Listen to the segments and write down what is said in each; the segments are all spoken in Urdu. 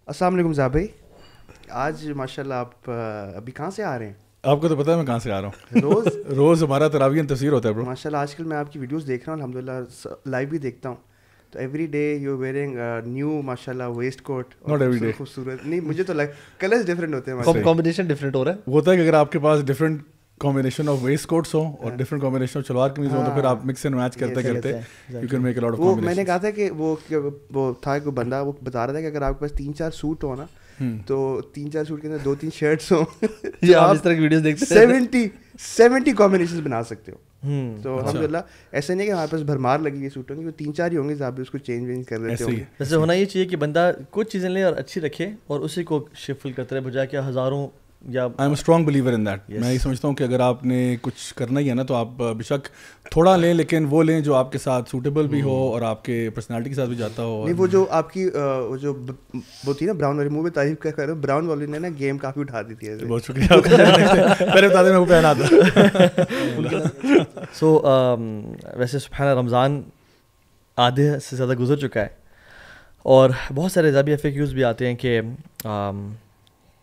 السلام علیکم زاہد بھائی. آج ماشاء اللہ آپ ابھی کہاں سے آ رہے ہیں؟ آپ کو تو پتہ ہے میں کہاں سے آ رہا ہوں. روز ہمارا تراویح تفسیر ہوتا ہے برو. ماشاء اللہ آج کل میں آپ کی ویڈیوز دیکھ رہا ہوں, الحمدللہ لائیو بھی دیکھتا ہوں, تو every day you wearing new ماشاء اللہ waistcoat. Not every day. خوبصورت نہیں, مجھے تو کلرز ڈفرینٹ ہوتے ہیں, کمبینیشن ڈفرینٹ ہو رہا ہے. وہ ہوتا ہے کہ اگر آپ کے پاس different combination of waistcoats ہوں اور different combination of shalwar kameez ہوں تو پھر آپ مکس اینڈ میچ کرتے کرتے you can make a lot of وہ میں نے کہا تھا کہ وہ تھا کوئی بندہ, وہ بتا رہا تھا کہ اگر آپ کے پاس 3-4 سوٹ ہو نا, تو 3-4 سوٹ کے اندر 2-3 شرٹس ہوں, آپ اس طرح کی ویڈیوز دیکھتے ہیں 70 کمبینیشنز بنا سکتے ہو. تو الحمدللہ ایسا نہیں کہ ہمارے پاس بھرمار لگی ہوئی سوٹوں کی, 3-4 ہی ہوں گے, آپ بھی اس کو چینج وینج کر دیتے ہوں گے. ویسے ہونا یہ چاہیے کہ بندہ کچھ چیزیں لے اور اچھی رکھے اور اسی کو شفل کرتے رہے, بجائے کہ ہزاروں. یا I am a strong believer in that. میں یہ سمجھتا ہوں کہ اگر آپ نے کچھ کرنا ہی ہے نا تو آپ بے شک تھوڑا لیں, لیکن وہ لیں جو آپ کے ساتھ سوٹیبل بھی ہو اور آپ کے پرسنالٹی کے ساتھ بھی جاتا ہو. نہیں, وہ جو آپ کی وہ تھی نا براؤن والی, منہ میں تعریف کر رہے ہو, براؤن والی نے نا گیم کافی اٹھا دی تھی. بہت شکریہ, پہلے بتا دیں میں وہ پہنا تھا. سو ویسے سبحان رمضان آدھے سے زیادہ گزر چکا ہے اور بہت سارے اضافی FAQs بھی آتے ہیں کہ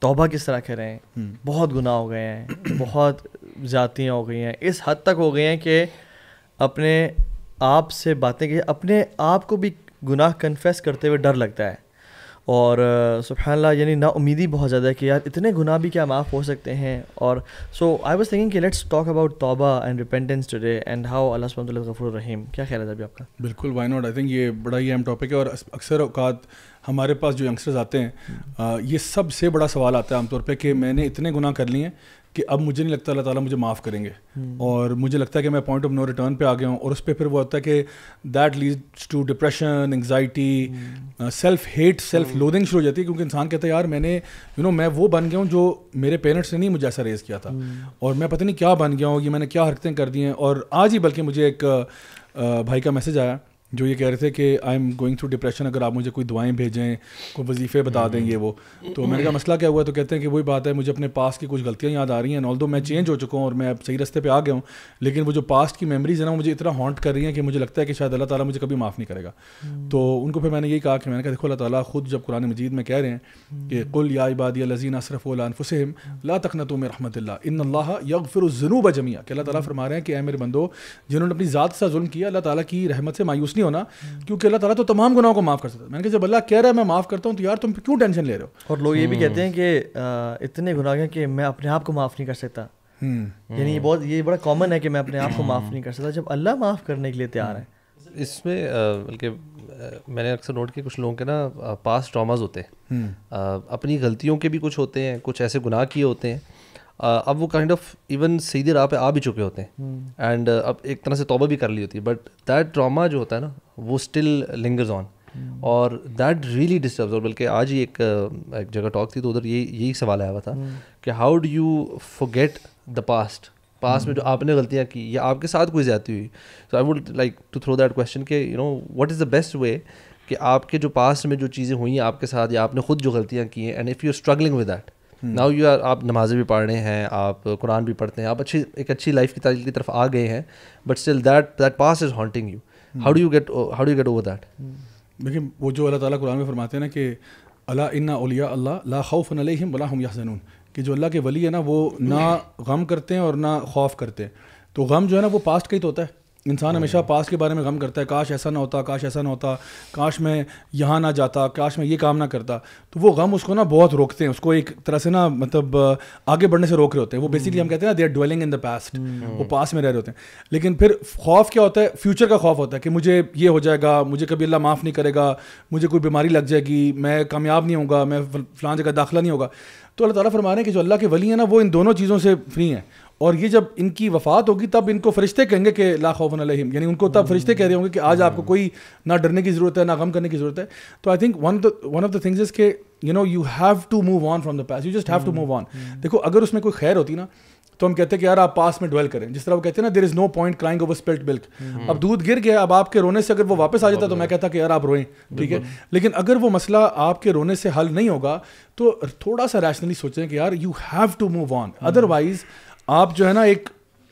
توبہ کس طرح کریں, بہت گناہ ہو گئے ہیں, بہت زیادتیاں ہو گئی ہیں, اس حد تک ہو گئی ہیں کہ اپنے آپ سے باتیں کہ اپنے آپ کو بھی گناہ کنفیس کرتے ہوئے ڈر لگتا ہے. اور سبحان اللہ یعنی نا امیدی بہت زیادہ ہے کہ یار اتنے گناہ بھی کیا معاف ہو سکتے ہیں. اور سو آئی واز تھنکنگ کہ لیٹس ٹاک اباؤٹ توبہ and repentance today and how اللہ سبحانہ وتعالی غفور الرحیم. کیا خیال ہے ابھی آپ کا؟ بالکل, وائی ناٹ. آئی تھنک یہ بڑا ہی اہم ٹاپک ہے, اور اکثر اوقات ہمارے پاس جو ینگسٹرز آتے ہیں یہ سب سے بڑا سوال آتا ہے عام طور پہ کہ میں نے اتنے گناہ کر لیے ہیں کہ اب مجھے نہیں لگتا اللہ تعالیٰ مجھے معاف کریں گے, اور مجھے لگتا ہے کہ میں پوائنٹ آف نو ریٹرن پہ آ گیا ہوں. اور اس پہ پھر وہ ہوتا ہے کہ that leads to depression, anxiety, self hate, self loathing شروع ہو جاتی ہے, کیونکہ انسان کہتا ہے یار میں نے میں وہ بن گیا ہوں جو میرے پیرنٹس نے نہیں مجھے ایسا ریز کیا تھا, اور میں پتہ نہیں کیا بن گیا ہوں, یہ میں نے کیا حرکتیں کر دی ہیں. اور آج ہی بلکہ مجھے ایک بھائی کا میسج آیا جو یہ کہہ رہے تھے کہ I am going through depression, اگر آپ مجھے کوئی دعائیں بھیجیں, کوئی وظیفے بتا دیں یہ وہ. تو میں نے کہا مسئلہ کیا ہوا؟ تو کہتے ہیں کہ وہی بات ہے, مجھے اپنے پاسٹ کی کچھ غلطیاں یاد آ رہی ہیں, آلدو میں چینج ہو چکا ہوں اور میں اب صحیح راستے پہ آ گیا ہوں, لیکن وہ جو پاسٹ کی میموریز ہیں نا مجھے اتنا ہانٹ کر رہی ہیں کہ مجھے لگتا ہے کہ شاید اللہ تعالیٰ مجھے کبھی معاف نہیں کرے گا. تو ان کو پھر میں نے یہی کہا کہ میں نے کہا دیکھو اللہ تعالیٰ خود جب قرآن مجید میں کہہ رہے ہیں کہ قل یا عبادی الذین اسرفوا علی انفسہم لا تقنطوا من رحمۃ اللہ ان اللہ یغفر الذنوب جميعا, کہ اللہ تعالیٰ فرما رہے ہیں کہ اے میرے بندو جنہوں نے اپنی ذات سے ظلم کیا, اللہ تعالیٰ کی رحمت سے مایوس نہیں ہونا, کیونکہ اللہ تعالیٰ تو تمام گناہوں کو معاف کر سکتا ہے. میں نے کہا جب اللہ کہہ رہا ہے میں معاف کرتا ہوں تو یار تم کیوں ٹینشن لے رہے ہو؟ اور لوگ یہ بھی کہتے ہیں کہ اتنے گناہ ہیں کہ میں اپنے آپ کو معاف نہیں کر سکتا. یعنی یہ بڑا کامن ہے کہ میں اپنے آپ کو معاف نہیں کر سکتا, جب اللہ معاف کرنے کے لیے تیار ہے. اس میں بلکہ میں نے اکثر نوٹ کیا کچھ لوگوں کے نا پاسٹ ٹراماز ہوتے ہیں, اپنی غلطیوں کے بھی کچھ ہوتے ہیں, کچھ ایسے گناہ کیے ہوتے ہیں, اب وہ کائنڈ آف ایون سیدھی راہ پہ آ بھی چکے ہوتے ہیں اینڈ اب ایک طرح سے توبہ بھی کر لی ہوتی ہے, بٹ دیٹ ٹراما جو ہوتا ہے نا وہ اسٹل لنگرز آن, اور دیٹ ریئلی ڈسٹربز. اور بلکہ آج ہی ایک جگہ ٹاک تھی تو ادھر یہی سوال آیا ہوا تھا کہ how do you forget the past میں جو آپ نے غلطیاں کی یا آپ کے ساتھ کوئی زیادتی ہوئی. So I would like to throw that question کہ what is the best way کہ آپ کے جو پاسٹ میں جو چیزیں ہوئی ہیں آپ کے ساتھ یا آپ نے خود جو غلطیاں کی ہیں, and if you are struggling with that now you are, آپ نمازیں بھی پڑھ رہے ہیں, آپ قرآن بھی پڑھتے ہیں, آپ ایک اچھی لائف کی تعلیم کی طرف آ گئے ہیں, but still that past is haunting you. How do you get over that? دیکھیں وہ جو اللہ تعالیٰ قرآن میں فرماتے ہیں نا کہ الا ان اولیاء اللہ لا خوف علیہم ولا هم یحزنون, کہ جو اللہ کے ولی ہے نا وہ نہ غم کرتے ہیں اور نہ خوف کرتے ہیں. تو غم جو ہے نا وہ پاسٹ کا ہی تو ہوتا ہے, انسان ہمیشہ پاسٹ کے بارے میں غم کرتا ہے, کاش ایسا نہ ہوتا, کاش ایسا نہ ہوتا, کاش میں یہاں نہ جاتا, کاش میں یہ کام نہ کرتا. تو وہ غم اس کو نا بہت روکتے ہیں, اس کو ایک طرح سے نا مطلب آگے بڑھنے سے روک رہے ہوتے ہیں. وہ بیسیکلی ہم کہتے ہیں نا they are dwelling in the past, وہ پاسٹ میں رہ رہے ہوتے ہیں. لیکن پھر خوف کیا ہوتا ہے؟ فیوچر کا خوف ہوتا ہے کہ مجھے یہ ہو جائے گا, مجھے کبھی اللہ معاف نہیں کرے گا, مجھے کوئی بیماری لگ جائے گی, میں کامیاب نہیں ہوں گا, میں فلاں جگہ داخلہ نہیں ہوگا. تو اللہ تعالیٰ فرما رہے ہیں کہ جو اللہ کے ولی ہیں نا وہ ان دونوں چیزوں سے فری ہیں, اور یہ جب ان کی وفات ہوگی تب ان کو فرشتے کہیں گے کہ لا خوف علیہم, یعنی ان کو تب فرشتے کہہ رہے ہوں گے کہ آج آپ کو کوئی نہ ڈرنے کی ضرورت ہے نہ غم کرنے کی ضرورت ہے. تو I think one of the things is کہ you have to move on from the past, you just have to move on. دیکھو اگر اس میں کوئی خیر ہوتی نا تو ہم کہتے ہیں کہ یار آپ پاس میں ڈویل کریں, جس طرح وہ کہتے ہیں نا دیر از نو پوائنٹ کرائنگ اوور اسپلٹ ملک. اب دودھ گر گیا, اب آپ کے رونے سے اگر وہ واپس آ جاتا تو میں کہتا کہ یار آپ روئیں, ٹھیک ہے. لیکن اگر وہ مسئلہ آپ کے رونے سے حل نہیں ہوگا تو تھوڑا سا ریشنلی سوچیں کہ یار you have to move on, otherwise آپ جو ہے نا ایک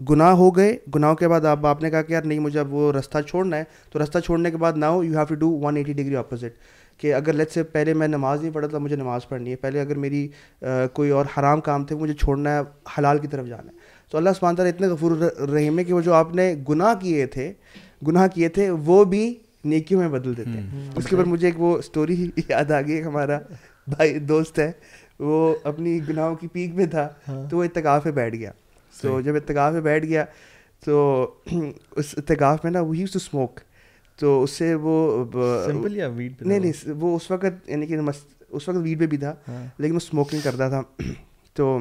گناہ ہو گئے, گناہوں کے بعد آپ نے کہا کہ یار نہیں مجھے اب وہ رستہ چھوڑنا ہے, تو رستہ چھوڑنے کے بعد now you have to do 180 degree opposite, کہ اگر لیٹس سے پہلے میں نماز نہیں پڑھا تھا مجھے نماز پڑھنی ہے, پہلے اگر میری کوئی اور حرام کام تھے مجھے چھوڑنا ہے, حلال کی طرف جانا ہے. تو اللہ سبحانہ تعالیٰ اتنے غفور رحیم ہے کہ وہ جو آپ نے گناہ کیے تھے وہ بھی نیکیوں میں بدل دیتے ہیں. اس کے اوپر مجھے ایک وہ اسٹوری یاد آ گئی, ایک ہمارا بھائی دوست ہے, وہ اپنی گناہوں کی پیک میں تھا, تو وہ اعتکاف میں بیٹھ گیا. تو جب اعتکاف میں بیٹھ گیا تو اس اعتکاف میں نا وہ یوزڈ ٹو اسموک, تو اس سے وہ سمپل یا ویڈ پہ, نہیں وہ اس وقت یعنی کہ اس وقت ویڈ پہ بھی تھا لیکن وہ اسموکنگ کرتا تھا. تو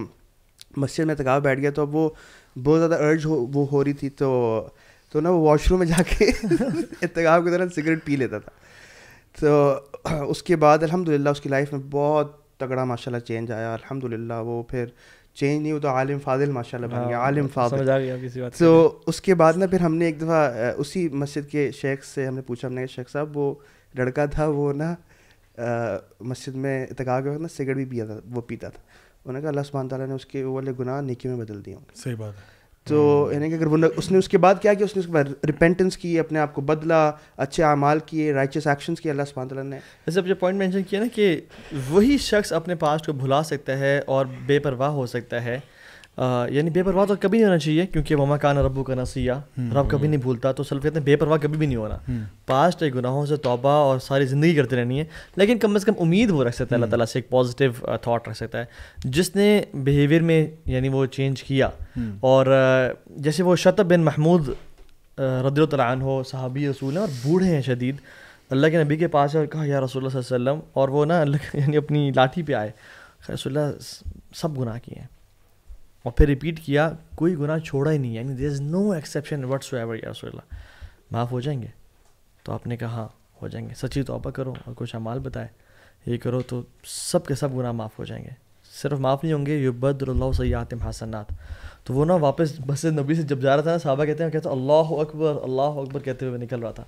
مسجد میں اعتکاف بیٹھ گیا, تو اب وہ بہت زیادہ ارج ہو رہی تھی, تو نا وہ واش روم میں جا کے اعتکاف کے دوران سگریٹ پی لیتا تھا. تو اس کے بعد الحمدللہ اس کی لائف میں بہت تگڑا ماشاء اللہ چینج آیا. الحمدللہ وہ پھر چینج نہیں ہوا تو عالم فاضل ماشاء اللہ بن گیا, عالم فاضل. تو اس کے بعد نا پھر ہم نے ایک دفعہ اسی مسجد کے شیخ سے ہم نے پوچھا, ہم نے کہا شیخ صاحب وہ لڑکا تھا وہ نا مسجد میں اعتکاف کے وقت نا سگریٹ بھی وہ پیتا تھا. انہوں نے کہا اللہ سبحانہ تعالیٰ نے اس کے وہ والے گناہ نیکی میں بدل دیے ہوں گے. صحیح بات ہے. تو یعنی کہ اگر اس نے اس کے بعد کیا اس کے بعد ریپینٹنس کی, اپنے آپ کو بدلا, اچھے اعمال کیے, رائچس ایکشنز کیے, اللہ سبحانہ تعالیٰ نے. جیسے جو پوائنٹ مینشن کیا نا کہ وہی شخص اپنے پاسٹ کو بھلا سکتا ہے اور بے پرواہ ہو سکتا ہے, یعنی بے پرواہ تو کبھی نہیں ہونا چاہیے کیونکہ وما کان ربک کا نسیہ, رب کبھی نہیں بھولتا. تو سلف کہتے ہیں بے پرواہ کبھی بھی نہیں ہونا, پاسٹ گناہوں سے توبہ اور ساری زندگی کرتے رہنی ہے, لیکن کم از کم امید وہ رکھ سکتا ہے اللہ تعالیٰ سے, ایک پازیٹیو تھاٹ رکھ سکتا ہے. جس نے بیہیویئر میں یعنی وہ چینج کیا, اور جیسے وہ شطب بن محمود رضی اللہ تعالیٰ عنہ صحابی رسول ہیں اور بوڑھے ہیں شدید, اللہ کے نبی کے پاس اور کہا یا رسول اللہ صلی اللہ علیہ وسلم, اور وہ نا اللہ یعنی اپنی لاٹھی پہ آئے, رسول اللہ سب گناہ کیے ہیں, اور پھر ریپیٹ کیا کوئی گناہ چھوڑا ہی نہیں, یعنی دیر از نو ایکسیپشن وٹس ایور, یا رسول اللہ معاف ہو جائیں گے؟ تو آپ نے کہا ہاں ہو جائیں گے, سچی توبہ کرو اور کچھ اعمال بتائے, یہ کرو تو سب کے سب گناہ معاف ہو جائیں گے. صرف معاف نہیں ہوں گے, یبدل اللہ سیئاتہم حسنات. تو وہ نا واپس مسجد نبی سے جب جا رہا تھا نا, صحابہ کہتے ہیں اللہ اکبر کہتے ہوئے نکل رہا تھا.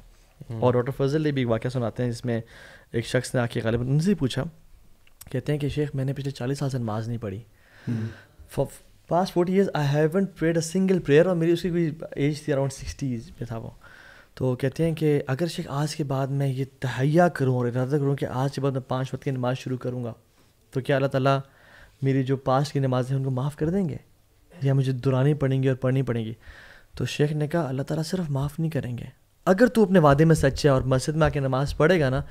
اور ڈاکٹر فضل نے بھی ایک واقعہ سناتے ہیں جس میں ایک شخص نے آ کے غالباً ان سے پوچھا, کہتے ہیں کہ شیخ میں نے پچھلے 40 سال سے نماز نہیں پڑھی, past 40 years I haven't prayed a single prayer, اور میری اس کی کوئی ایج تھی اراؤنڈ 60s میں تھا وہ. تو کہتے ہیں کہ اگر شیخ آج کے بعد میں یہ تہیا کروں اور ارادہ کروں کہ آج کے بعد میں 5 وقت کی نماز شروع کروں گا, تو کیا اللہ تعالیٰ میری جو پاسٹ کی نمازیں ان کو معاف کر دیں گے یا مجھے دہرانی پڑیں گی اور پڑھنی پڑیں گی؟ تو شیخ نے کہا اللہ تعالیٰ صرف معاف نہیں کریں گے, اگر تو اپنے وعدے میں سچ ہے اور مسجد میں آ کے نماز پڑھے گا نا,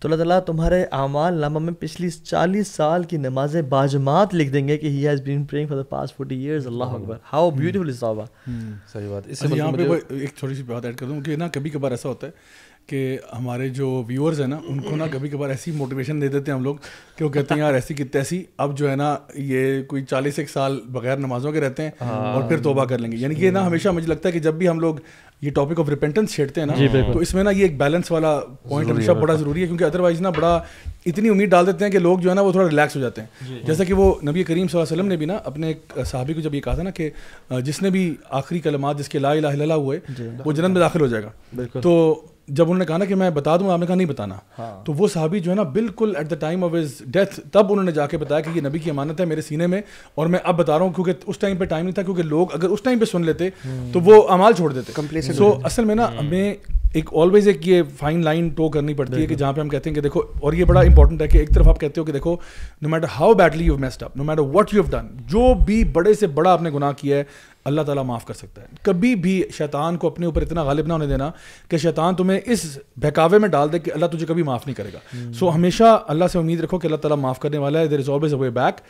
تو اللہ تعالیٰ تمہارے اعمال نامہ میں پچھلی 40 سال کی نمازیں باجماعت لکھ دیں گے کہ he has been praying for the past 40 years. Allah Akbar, how beautiful is توبہ. صحیح بات. اس سے یہاں پہ ایک چھوٹی سی بات ایڈ کر دوں کہ نا کبھی کبھار ایسا ہوتا ہے کہ ہمارے جو ویورز ہیں نا ان کو نا کبھی کبھار ایسی موٹیویشن دے دیتے ہیں ہم لوگ کہ وہ کہتے ہیں یار ایسی کی تیسی, اب جو ہے نا یہ کوئی 41 سال بغیر نمازوں کے رہتے ہیں اور پھر توبہ کر لیں گے. یعنی کہ نا ہمیشہ مجھے لگتا ہے کہ جب بھی ہم لوگ یہ ٹاپک آف ریپینٹنس چھیڑتے ہیں نا, تو اس میں نا یہ ایک بیلنس والا پوائنٹ ہمیشہ بڑا ضروری ہے, کیونکہ ادروائز نا بڑا اتنی امید ڈال دیتے ہیں کہ لوگ جو ہے نا وہ تھوڑا ریلیکس ہو جاتے ہیں. جیسا کہ وہ نبی کریم صلی اللہ علیہ وسلم نے بھی نا اپنے ایک صحابی کو جب یہ کہا تھا نا کہ جس نے بھی آخری کلمات جس کے لا الہ الا اللہ ہوئے وہ جنت میں داخل ہو جائے گا. تو جب انہوں نے کہا نا کہ میں بتا دوں, آپ نے کہا نہیں بتانا, تو وہ صحابی جو ہے نا بالکل at the time of his death تب انہوں نے جا کے بتایا کہ یہ نبی کی امانت ہے میرے سینے میں, اور میں اب بتا رہا ہوں, کیونکہ اس ٹائم پہ ٹائم نہیں تھا, کیونکہ لوگ اگر اس ٹائم پہ سن لیتے تو وہ اعمال چھوڑ دیتے. سو اصل میں نا ہمیں ایک آلویز ایک یہ فائن لائن ٹو کرنی پڑتی ہے کہ جہاں پہ ہم کہتے ہیں کہ دیکھو, اور یہ بڑا امپورٹنٹ ہے کہ ایک طرف آپ کہتے ہو کہ دیکھو no matter how badly you messed up, no matter what you have done, جو بھی بڑے سے بڑا آپ نے گناہ کیا ہے اللہ تعالیٰ معاف کر سکتا ہے. کبھی بھی شیطان کو اپنے اوپر اتنا غالب نہ ہونے دینا کہ شیطان تمہیں اس بہکاوے میں ڈال دے کہ اللہ تجھے کبھی معاف نہیں کرے گا. سو ہمیشہ اللہ سے امید رکھو کہ اللہ تعالیٰ معاف کرنے والا ہے. There is always a way back.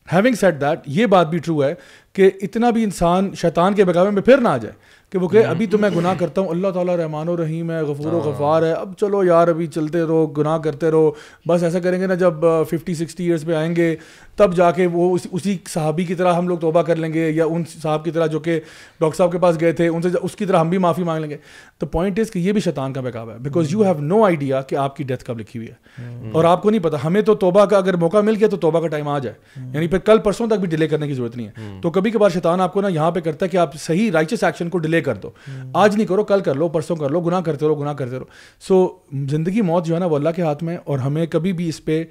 Having said that, یہ بات بھی ٹرو ہے کہ اتنا بھی انسان شیطان کے بہکاوے میں پھر نہ آ جائے کہ وہ کہ ابھی تو میں گناہ کرتا ہوں, اللہ تعالیٰ رحمان و رحیم ہے, غفور و غفار ہے, اب چلو یار ابھی چلتے رہو, گناہ کرتے رہو, بس ایسا کریں گے نا جب 50-60 ایئرس پہ آئیں گے تب جا کے وہ اسی صحابی کی طرح ہم لوگ توبہ کر لیں گے, یا ان صاحب کی طرح جو کہ ڈاکٹر صاحب کے پاس گئے تھے ان سے اس کی طرح ہم بھی معافی مانگ لیں گے. تو پوائنٹ از کہ یہ بھی شیطان کا بہکاوا ہے, because you have no idea کہ آپ کی ڈیتھ کب لکھی ہوئی ہے, اور آپ کو نہیں پتا. ہمیں تو توبہ کا اگر موقع مل گیا تو توبہ کا ٹائم آ جائے, یعنی پھر کل پرسوں تک بھی ڈیلے کرنے کی ضرورت نہیں ہے. تو کبھی کبھار شیطان آپ کو نا یہاں پہ کرتا ہے کہ آپ صحیح رائچس ایکشن کو ڈیلے کر دو, آج نہیں کرو, کل کر لو, پرسوں کر لو, گناہ کرتے رہو. سو زندگی موت جو ہے نا وہ اللہ کے ہاتھ میں, اور ہمیں کبھی بھی اس پہ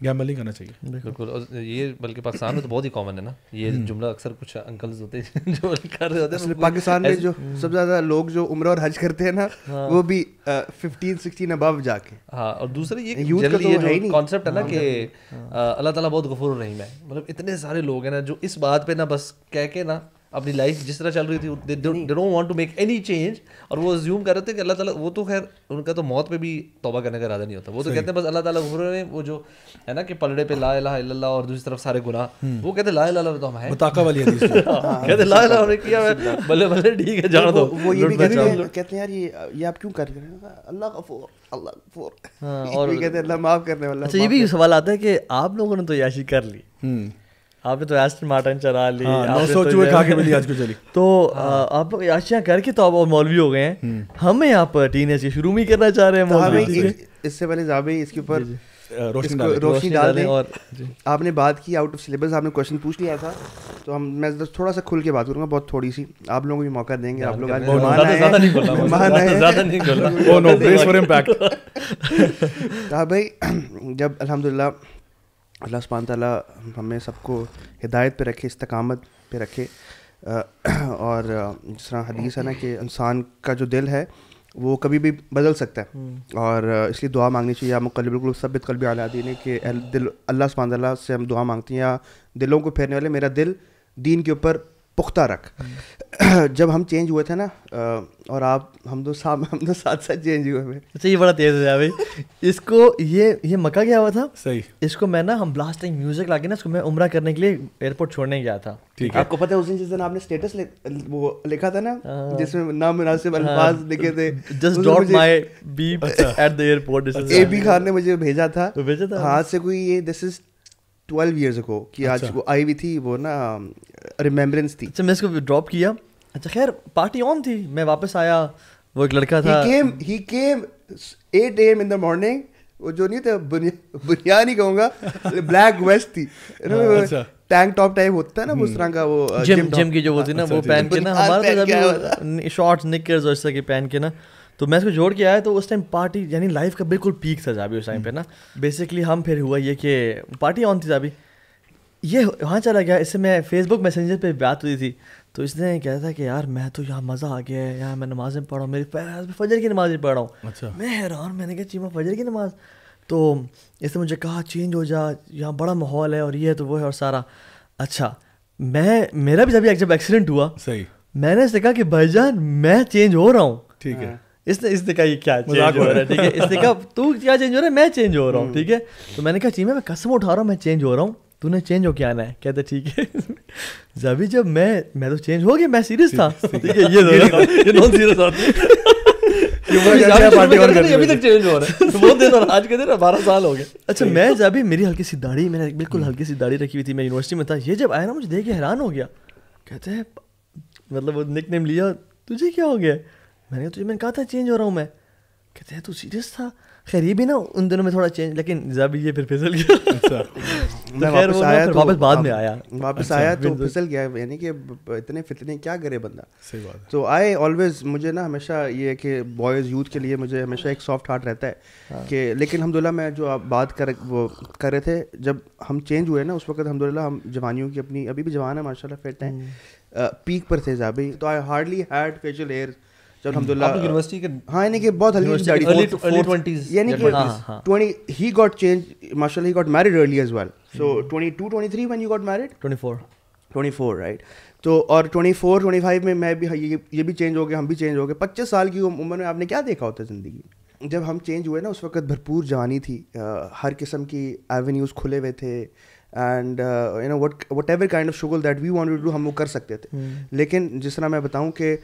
گیمبل نہیں کرنا چاہیے. بالکل. اور یہ بلکہ پاکستان میں تو بہت ہی کامن ہے نا یہ جملہ, اکثر کچھ انکلز ہوتے ہیں جو کر رہے ہوتے ہیں. پاکستان میں جو سب سے زیادہ لوگ جو عمرہ اور حج کرتے ہیں نا وہ بھی 15-16 ابو جا کے. ہاں, اور دوسرا یہ جو کانسیپٹ ہے نا کہ اللہ تعالیٰ بہت غفور الرحیم ہے, مطلب اتنے سارے لوگ ہیں نا جو اس بات پہ نا بس کہہ کے نا اپنی لائف جس طرح چل رہی تھی they don't want to make any change, اور وہ زیوم کر رہے تھے کہ اللہ تعالیٰ, وہ تو خیر ان کا تو موت پہ بھی توبہ کرنے کا ارادہ نہیں ہوتا, وہ تو کہتے ہیں بس اللہ تعالیٰ غفور الرحیم. وہ جو ہے نا کہ پلڑے پہ لا الہ الا اللہ اور دوسری طرف سارے گناہ, وہ کہتے ہیں لا الہ الا اللہ تو ہم ہیں, مطاقہ والی حدیث کہتے ہیں لا الہ الا کیا ہے بلے بلے ٹھیک ہے جان دو. وہ یہ بھی کہتے ہیں یار یہ آپ کیوں کر رہے ہیں, اللہ غفور اللہ غفور, اور کہتے ہیں اللہ معاف کرنے والا. اچھا, یہ بھی سوال آتا ہے کہ آپ لوگوں نے تو عیاشی کر لی, آپ نے تو ایسٹن مارٹن چلا لی, 900 چوہے کھا کے ملی آج کو چلی, تو آپ لوگ عیاشیاں کر کے تو آپ مولوی ہو گئے ہیں, ہمیں یہاں پر ٹین ایج شروع میں کرنا چاہ رہے ہیں. اس سے پہلے زابی اس کے اوپر روشنی ڈالیں. اور آپ نے بات کی آؤٹ آف سلیبس, آپ نے کوشچن پوچھ لیا تھا, تو میں تھوڑا سا کھل کے بات کروں گا, بہت تھوڑی سی, آپ لوگوں کو بھی موقع دیں گے. آپ لوگ ہاں بھائی, جب الحمدللہ اللہ سبحانہ تعالیٰ ہمیں سب کو ہدایت پہ رکھے, استقامت پہ رکھے, اور جس طرح حدیث ہے نا کہ انسان کا جو دل ہے وہ کبھی بھی بدل سکتا ہے, اور اس لیے دعا مانگنی چاہیے. یا مقلب القلوب ثبت قلبی علی دینک, کہ دل اللہ سبحانہ تعالیٰ سے ہم دعا مانگتے ہیں, یا دلوں کو پھیرنے والے میرا دل دین کے اوپر پختہ رکھ. جب ہم چینج ہوئے تھے نا, اور ہم دو ساتھ ساتھ چینج ہوئے ہوئے. اچھا, یہ بڑا تیز ہے بھائی, اس کو یہ مکہ گیا ہوا تھا. صحیح. اس کو میں نا ہم بلاسٹنگ میوزک لا کے نا اس کو میں عمرہ کرنے کے لیے ایئرپورٹ چھوڑنے گیا تھا. ٹھیک ہے, آپ کو پتہ ہے اس دن جس دن آپ نے اسٹیٹس وہ لکھا تھا نا جس میں نامناسب الفاظ لکھے تھے, just drop my beep at the airport, A B Khan نے مجھے بھیجا تھا ہاتھ سے, کوئی یہ دس از 12 years ago کہ آج وہ آئی ہوئی تھی, وہ نا ریمبرنس تھی. اچھا, میں اس کو ڈراپ کیا. اچھا خیر, پارٹی آن تھی, میں واپس آیا, وہ ایک لڑکا تھا, he came 8 AM in the morning, وہ جو نہیں تھا بنیاد نہیں کہوں گا, بلیک ویسٹ تھی, ٹینک ٹاپ ٹائپ ہوتا ہے نا اس طرح کا, وہ جم کی جو ہوتی نا وہ پہن کے نا, ہمارا شارٹس نکرز اور اس طرح کے پہن کے نا, تو میں اس کو جوڑ کے آیا. تو اس ٹائم پارٹی یعنی لائف کا بالکل پیک تھا جابی اس ٹائم پہ نا. بیسکلی ہم پھر ہوا یہ کہ پارٹی آن تھی جابی, یہ وہاں چلا گیا. اس سے میں فیس بک میسنجر پہ بات ہوئی تھی, تو اس نے کہا تھا کہ یار میں تو یہاں مزہ آ گیا ہے, یہاں میں نمازیں پڑھ رہا ہوں, میری فجر کی نماز پڑھ رہا ہوں. اچھا, میں حیران, میں نے کہا چیما فجر کی نماز, تو اس نے مجھے کہا چینج ہو جا, یہاں بڑا ماحول ہے اور یہ ہے تو وہ ہے اور سارا. اچھا, میرا بھی جب ایکسیڈنٹ ہوا, صحیح, میں نے اس سے کہا کہ بھائی جان میں چینج ہو رہا ہوں. ٹھیک ہے, اس نے کہا یہ کیا چینج ہو رہا ہے, ٹھیک ہے, اس نے کہا تو کیا چینج ہو رہا ہے, میں چینج ہو رہا ہوں. ٹھیک ہے, تو میں نے کہا چیما میں قسم اٹھا رہا ہوں میں چینج ہو رہا ہوں, تو نے چینج ہو کے آنا ہے. کہتے ٹھیک ہے. ابھی جب میں تو چینج ہو گیا, میں سیریس تھا. ٹھیک ہے, یہ نان سیریس آتی ابھی تک چینج ہو رہا ہے, وہ دن اور آج کے دن 12 سال ہو گئے. اچھا, میں جب میری ہلکی سی داڑھی, میں نے بالکل ہلکی سی داڑھی رکھی ہوئی تھی, میں یونیورسٹی میں تھا, یہ جب آیا نا مجھے دیکھ کے حیران ہو گیا. کہتے ہیں مطلب وہ نک نیم لیا, تجھے کیا ہو گیا؟ میں نے کہا کہا تھا چینج ہو رہا ہوں میں. کہتے ہیں تو سیریس تھا. خیر یہ بھی نا ان دنوں میں تھوڑا چینج, لیکن جب یہ پھر پھسل گیا. میں واپس بعد میں آیا تو پھسل گیا, یعنی کہ اتنے فتنے کیا کرے بندہ. صحیح بات ہے. تو آئی آلویز, مجھے نا ہمیشہ یہ ہے کہ بوائز یوتھ کے لیے مجھے ہمیشہ ایک سافٹ ہارٹ رہتا ہے کہ, لیکن الحمدللہ میں جو آپ بات کر رہے تھے, جب ہم چینج ہوئے نا اس وقت الحمدللہ ہم جوانیوں کی, اپنی ابھی بھی جوان ہے ماشاء اللہ, فٹ ہیں, پیک پر تھے زابی. تو آئی ہارڈلی ہیڈ فیشیل ہیئر جب الحمدللہ یونیورسٹی کے, ہاں یعنی کہ بہت ہلکی داڑھی, یعنی کہ 20 he got changed, mashallah he got married early as well, so 22 23 when you got married, 24 right. تو اور 24 25 میں میں بھی یہ بھی چینج ہو گیا, ہم بھی چینج ہو گئے. 25 سال کی عمر میں آپ نے کیا دیکھا ہوتا ہے زندگی. جب ہم چینج ہوئے نا اس وقت بھرپور جوانی تھی, ہر قسم کی ایونیوز کھلے ہوئے تھے, and you know whatever kind of شغل that we want to do ہم وہ کر سکتے تھے. لیکن جس طرح میں بتاؤں کہ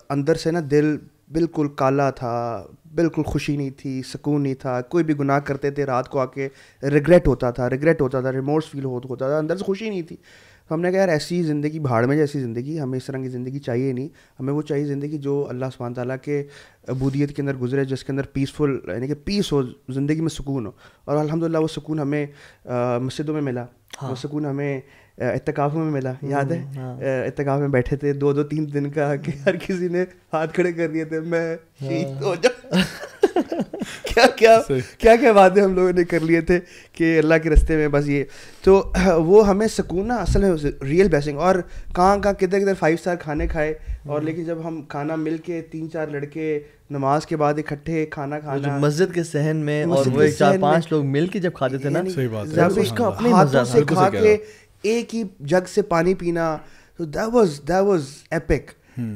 اندر سے نا دل بالکل کالا تھا, بالکل خوشی نہیں تھی, سکون نہیں تھا. کوئی بھی گناہ کرتے تھے رات کو آ کے ریگریٹ ہوتا تھا, ریمورس فیل ہوتا تھا, اندر سے خوشی نہیں تھی. ہم نے کہا یار ایسی زندگی, بھاڑ میں جیسی زندگی, ہمیں اس طرح کی زندگی چاہیے نہیں. ہمیں وہ چاہیے زندگی جو اللہ سبحانہ تعالیٰ کے عبودیت کے اندر گزرے, جس کے اندر پیسفل, یعنی کہ پیس ہو, زندگی میں سکون ہو. اور الحمدللہ وہ سکون ہمیں مسجدوں میں ملا, وہ سکون ہمیں اعتکافوں میں ملا. یاد ہے اعتکاف میں بیٹھے تھے 2-2 3 دن کا, کہ ہر کسی نے ہاتھ کھڑے کر دیے تھے, میں شہید ہو جاؤں. کیا باتیں ہم لوگوں نے کر لیے تھے کہ اللہ کے رستے میں بس یہ. تو وہ ہمیں سکون نا اصل میں ریئل بلیسنگ. اور کہاں کدھر 5 اسٹار کھانے کھائے, اور لیکن جب ہم کھانا مل کے 3-4 لڑکے نماز کے بعد اکٹھے کھانا کھانا مسجد کے صحن میں, اور وہ 4-5 لوگ مل کے جب کھاتے تھے نا, صحیح بات ہے, اس کا اپنے ہاتھوں سے کھا کے ایک ہی جگ سے پانی پینا, that was epic.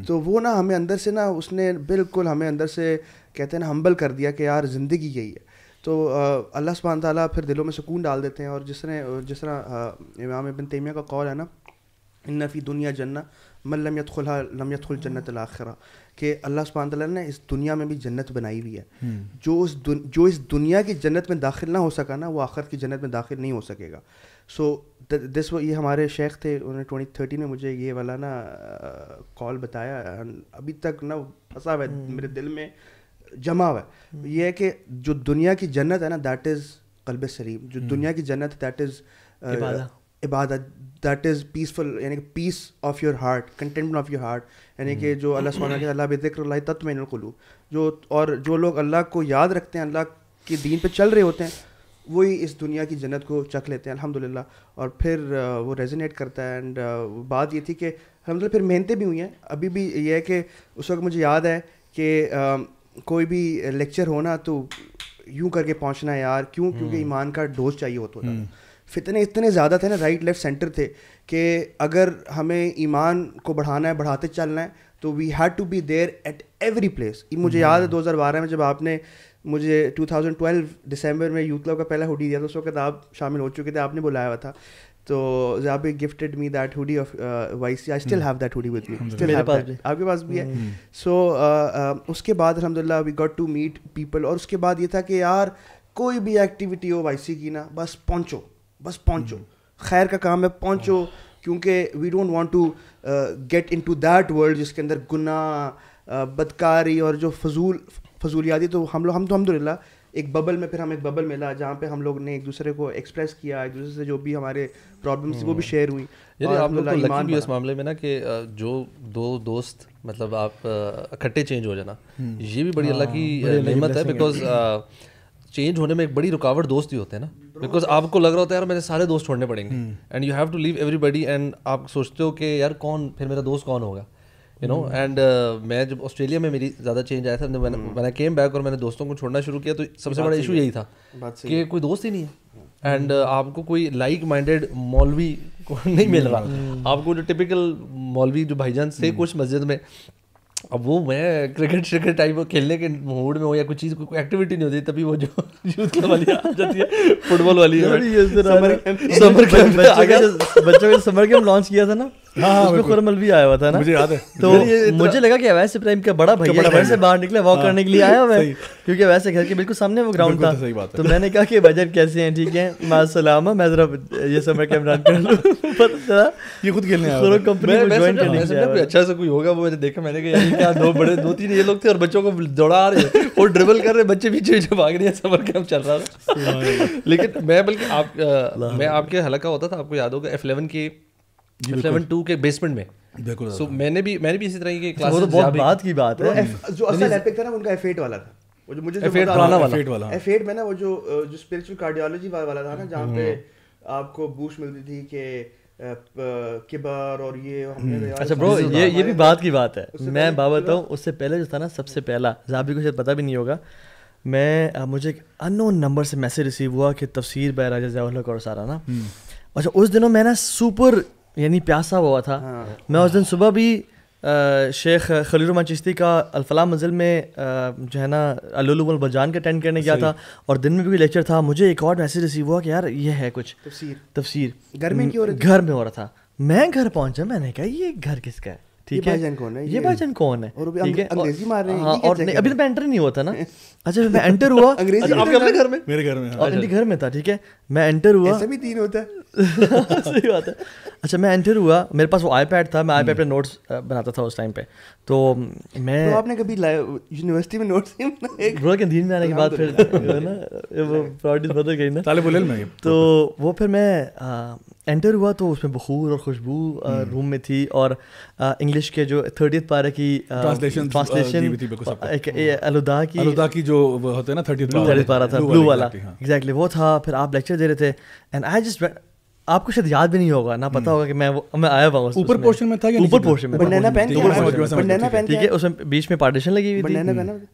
تو وہ نا ہمیں اندر سے نا اس نے بالکل ہمیں اندر سے کہتے ہیں نا ہمبل کر دیا کہ یار زندگی یہی ہے. تو اللہ سبحانہ تعالیٰ پھر دلوں میں سکون ڈال دیتے ہیں. اور جس طرح امام ابن تیمیہ کا قول ہے نا, ان فی دنیا جنہ من لم يدخلها لم يدخل جنت الآخرہ, کہ اللہ سبحانہ تعالیٰ نے اس دنیا میں بھی جنت بنائی ہوئی ہے. جو اس دنیا کی جنت میں داخل نہ ہو سکا نا, وہ آخرت کی جنت میں داخل نہیں ہو سکے گا. سو یہ ہمارے شیخ تھے, انہوں نے 2013 میں مجھے یہ والا نا کال بتایا, ابھی تک نا پھنسا ہوا ہے میرے دل میں, جمع ہوا ہے. یہ ہے کہ جو دنیا کی جنت ہے نا, دیٹ از قلب سلیم. جو دنیا کی جنت دیٹ از عبادت, دیٹ از پیسفل, یعنی کہ peace of your heart, contentment of your heart, یعنی کہ جو اللہ سبحانہ کے اللہ بذکر اللہ تطمئن القلوب. اور جو لوگ اللہ کو یاد رکھتے ہیں, اللہ کے دین پہ چل رہے ہوتے ہیں, وہی اس دنیا کی جنت کو چکھ لیتے ہیں الحمدللہ. اور پھر وہ ریزونیٹ کرتا ہے. اینڈ بات یہ تھی کہ الحمدللہ پھر محنتیں بھی ہوئی ہیں. ابھی بھی یہ ہے کہ اس وقت مجھے یاد ہے کہ کوئی بھی لیکچر ہونا تو یوں کر کے پہنچنا ہے یار, کیونکہ ایمان کا ڈوز چاہیے ہوتا تھا. فتنے اتنے زیادہ تھے نا, رائٹ لیفٹ سینٹر تھے, کہ اگر ہمیں ایمان کو بڑھانا ہے, بڑھاتے چلنا ہے, تو we had to be there at every place. مجھے یاد ہے 2012 میں جب آپ نے مجھے 2012 دسمبر میں یوتھ کلب کا پہلا ہوڈی دیا تھا, اس وقت آپ شامل ہو چکے تھے, آپ نے بلایا ہوا تھا. تو آپ gifted me that hoodie of YC. I still have that hoodie with me, آپ کے پاس بھی ہے. سو اس کے بعد الحمدللہ we got to meet people. اور اس کے بعد یہ تھا کہ یار کوئی بھی ایکٹیویٹی ہو YC کی نا, بس پہنچو, خیر کا کام ہے, پہنچو, کیونکہ we don't want to get into that world جس کے اندر گناہ, بدکاری اور جو فضولیاتی. تو ہم تو الحمدللہ ایک ببل میں, پھر ہم ایک ببل ملا جہاں پہ ہم لوگ نے ایک دوسرے کو ایکسپریس کیا, ایک دوسرے سے جو بھی ہمارے پرابلمس تھی وہ بھی شیئر ہوئی. یعنی آپ لوگ تو لکی بھی اس معاملے میں نا کہ جو دو دوست مطلب آپ اکٹھے چینج ہو جانا, یہ بھی بڑی اللہ کی نعمت ہے. بیکاز چینج ہونے میں ایک بڑی رکاوٹ دوست ہی ہوتے ہیں نا, بیکاز آپ کو لگ رہا ہوتا ہے یار میرے سارے دوست چھوڑنے پڑیں گے, and you have to leave everybody, and آپ سوچتے ہو کہ یار کون پھر میرا دوست کون ہوگا, یو نو. اینڈ میں جب آسٹریلیا میں میری زیادہ چینج آیا تھا, میں نے کیم بیک اور میں نے دوستوں کو چھوڑنا شروع کیا, تو سب سے بڑا ایشو یہی تھا کہ کوئی دوست ہی نہیں ہے, اینڈ آپ کو کوئی لائک مائنڈیڈ مولوی نہیں مل رہا. آپ کو جو ٹپیکل مولوی جو بھائی جان تھے کچھ مسجد میں, اب وہ میں کرکٹ ٹائپ کھیلنے کے موڈ میں ہو یا کوئی چیز کوئی ایکٹیویٹی نہیں ہوتی, تبھی وہ جو یوتھ کلب والی آ جاتی ہے, فٹ بال والی بچوں کے سمر کیمپ لانچ کیا تھا نا, اس میں خرم الوی آیا ہوا تھا نا, مجھے یاد ہے. تو مجھے لگا کہ اویس ابراہیم کا بڑا بھائی گھر سے باہر نکلا واک کرنے کے لیے آیا ہوا ہے, کیونکہ ویسے گھر کے بالکل سامنے وہ گراؤنڈ تھا. تو میں نے کہا کہ بھائی جان کیسے ہیں, ٹھیک ہے, السلام, میں ذرا یہ سمر کیمپ رن کر لوں, یہ خود کھیلنے آیا کمپنی میں جوائن کرنے کے لیے. اچھا سا کوئی ہوگا, وہ میں نے دیکھا, میں نے کہا یار کیا 2-3 یہ لوگ تھے اور بچوں کو دوڑا رہے اور ڈربل کر رہے, بچے پیچھے پیچھے بھاگ رہے ہیں, سمر کیمپ چل رہا تھا. لیکن میں بلکہ میں آپ کے حلقہ ہوتا تھا, آپ کو یاد ہوگا F11 کے F11-2 کے بیسمنٹ میں. سو میں نے بھی اسی طرح کی کلاس, وہ تو بہت بات کی بات ہے. جو اصل ایپک تھا نا ان کا F8 والا تھا, وہ جو مجھے F8 میں نا وہ جو اسپرچل کارڈیالوجی والا تھا نا, جہاں پہ آپ کو بوسٹ ملتی تھی کہ کبر اور یہ. اچھا برو, یہ بھی بات کی بات ہے. میں بات بتاؤں, اس سے پہلے جو تھا نا, سب سے پہلا زابی کو شاید پتہ بھی نہیں ہوگا, مجھے ایک ان نون نمبر سے میسج ریسیو ہوا کہ تفسیر بہ راجہ ضیاء الحق اور سارا نا. اچھا اس دنوں میں نا سپر یعنی پیاسا ہوا تھا. میں اس دن صبح بھی شیخ خلیل الرحمن چشتی کا الفلاح منزل میں جو ہے نا علول البجان کا اٹینڈ کرنے گیا تھا, اور دن میں بھی لیکچر تھا. مجھے ایک اور میسج ریسیو ہوا کہ یار یہ ہے کچھ تفسیر گھر میں ہو رہا تھا. میں گھر پہنچا, میں نے کہا یہ گھر کس کا ہے, ٹھیک ہے, یہ بھائی جان کون ہے, ٹھیک ہے, اور ابھی تو میں انٹر نہیں ہوا تھا نا. اچھا میں انٹر ہوا, انگریزی میرے گھر میں تھا, ٹھیک ہے, میں انٹر ہوا. ایسا بھی دین ہوتا ہے, صحیح بات ہے. اچھا میں انٹر ہوا, میرے پاس وہ آئی پیڈ تھا, میں آئی پیڈ پہ نوٹس بناتا تھا اس ٹائم پہ. تو میں آپ نے کبھی یونیورسٹی میں نوٹس نہیں برو کے دین میں آنے کے بعد پھر نا وہ پراورٹیز بدل گئی نا, طالب العلم ہے. تو وہ پھر میں انٹر ہوا تو اس میں بخور اور خوشبو روم میں تھی, اور انگلش کے جو 30th پارہ کی ٹرانسلیشن الدا کی جو ہوتے ہیں نا 30th پارہ تھا بلو والا, ایگزیکٹلی وہ تھا. پھر آپ لیکچر دے رہے تھے اینڈ آئی جسٹ, آپ کو شاید یاد بھی نہیں ہوگا, نہ پتہ ہوگا کہ میں آیا ہوا ہوں. اوپر پورشن میں تھا یا اوپر پورشن میں, بنانا پہن ٹھیک ہے, اس میں بیچ میں پارٹیشن لگی ہوئی تھی.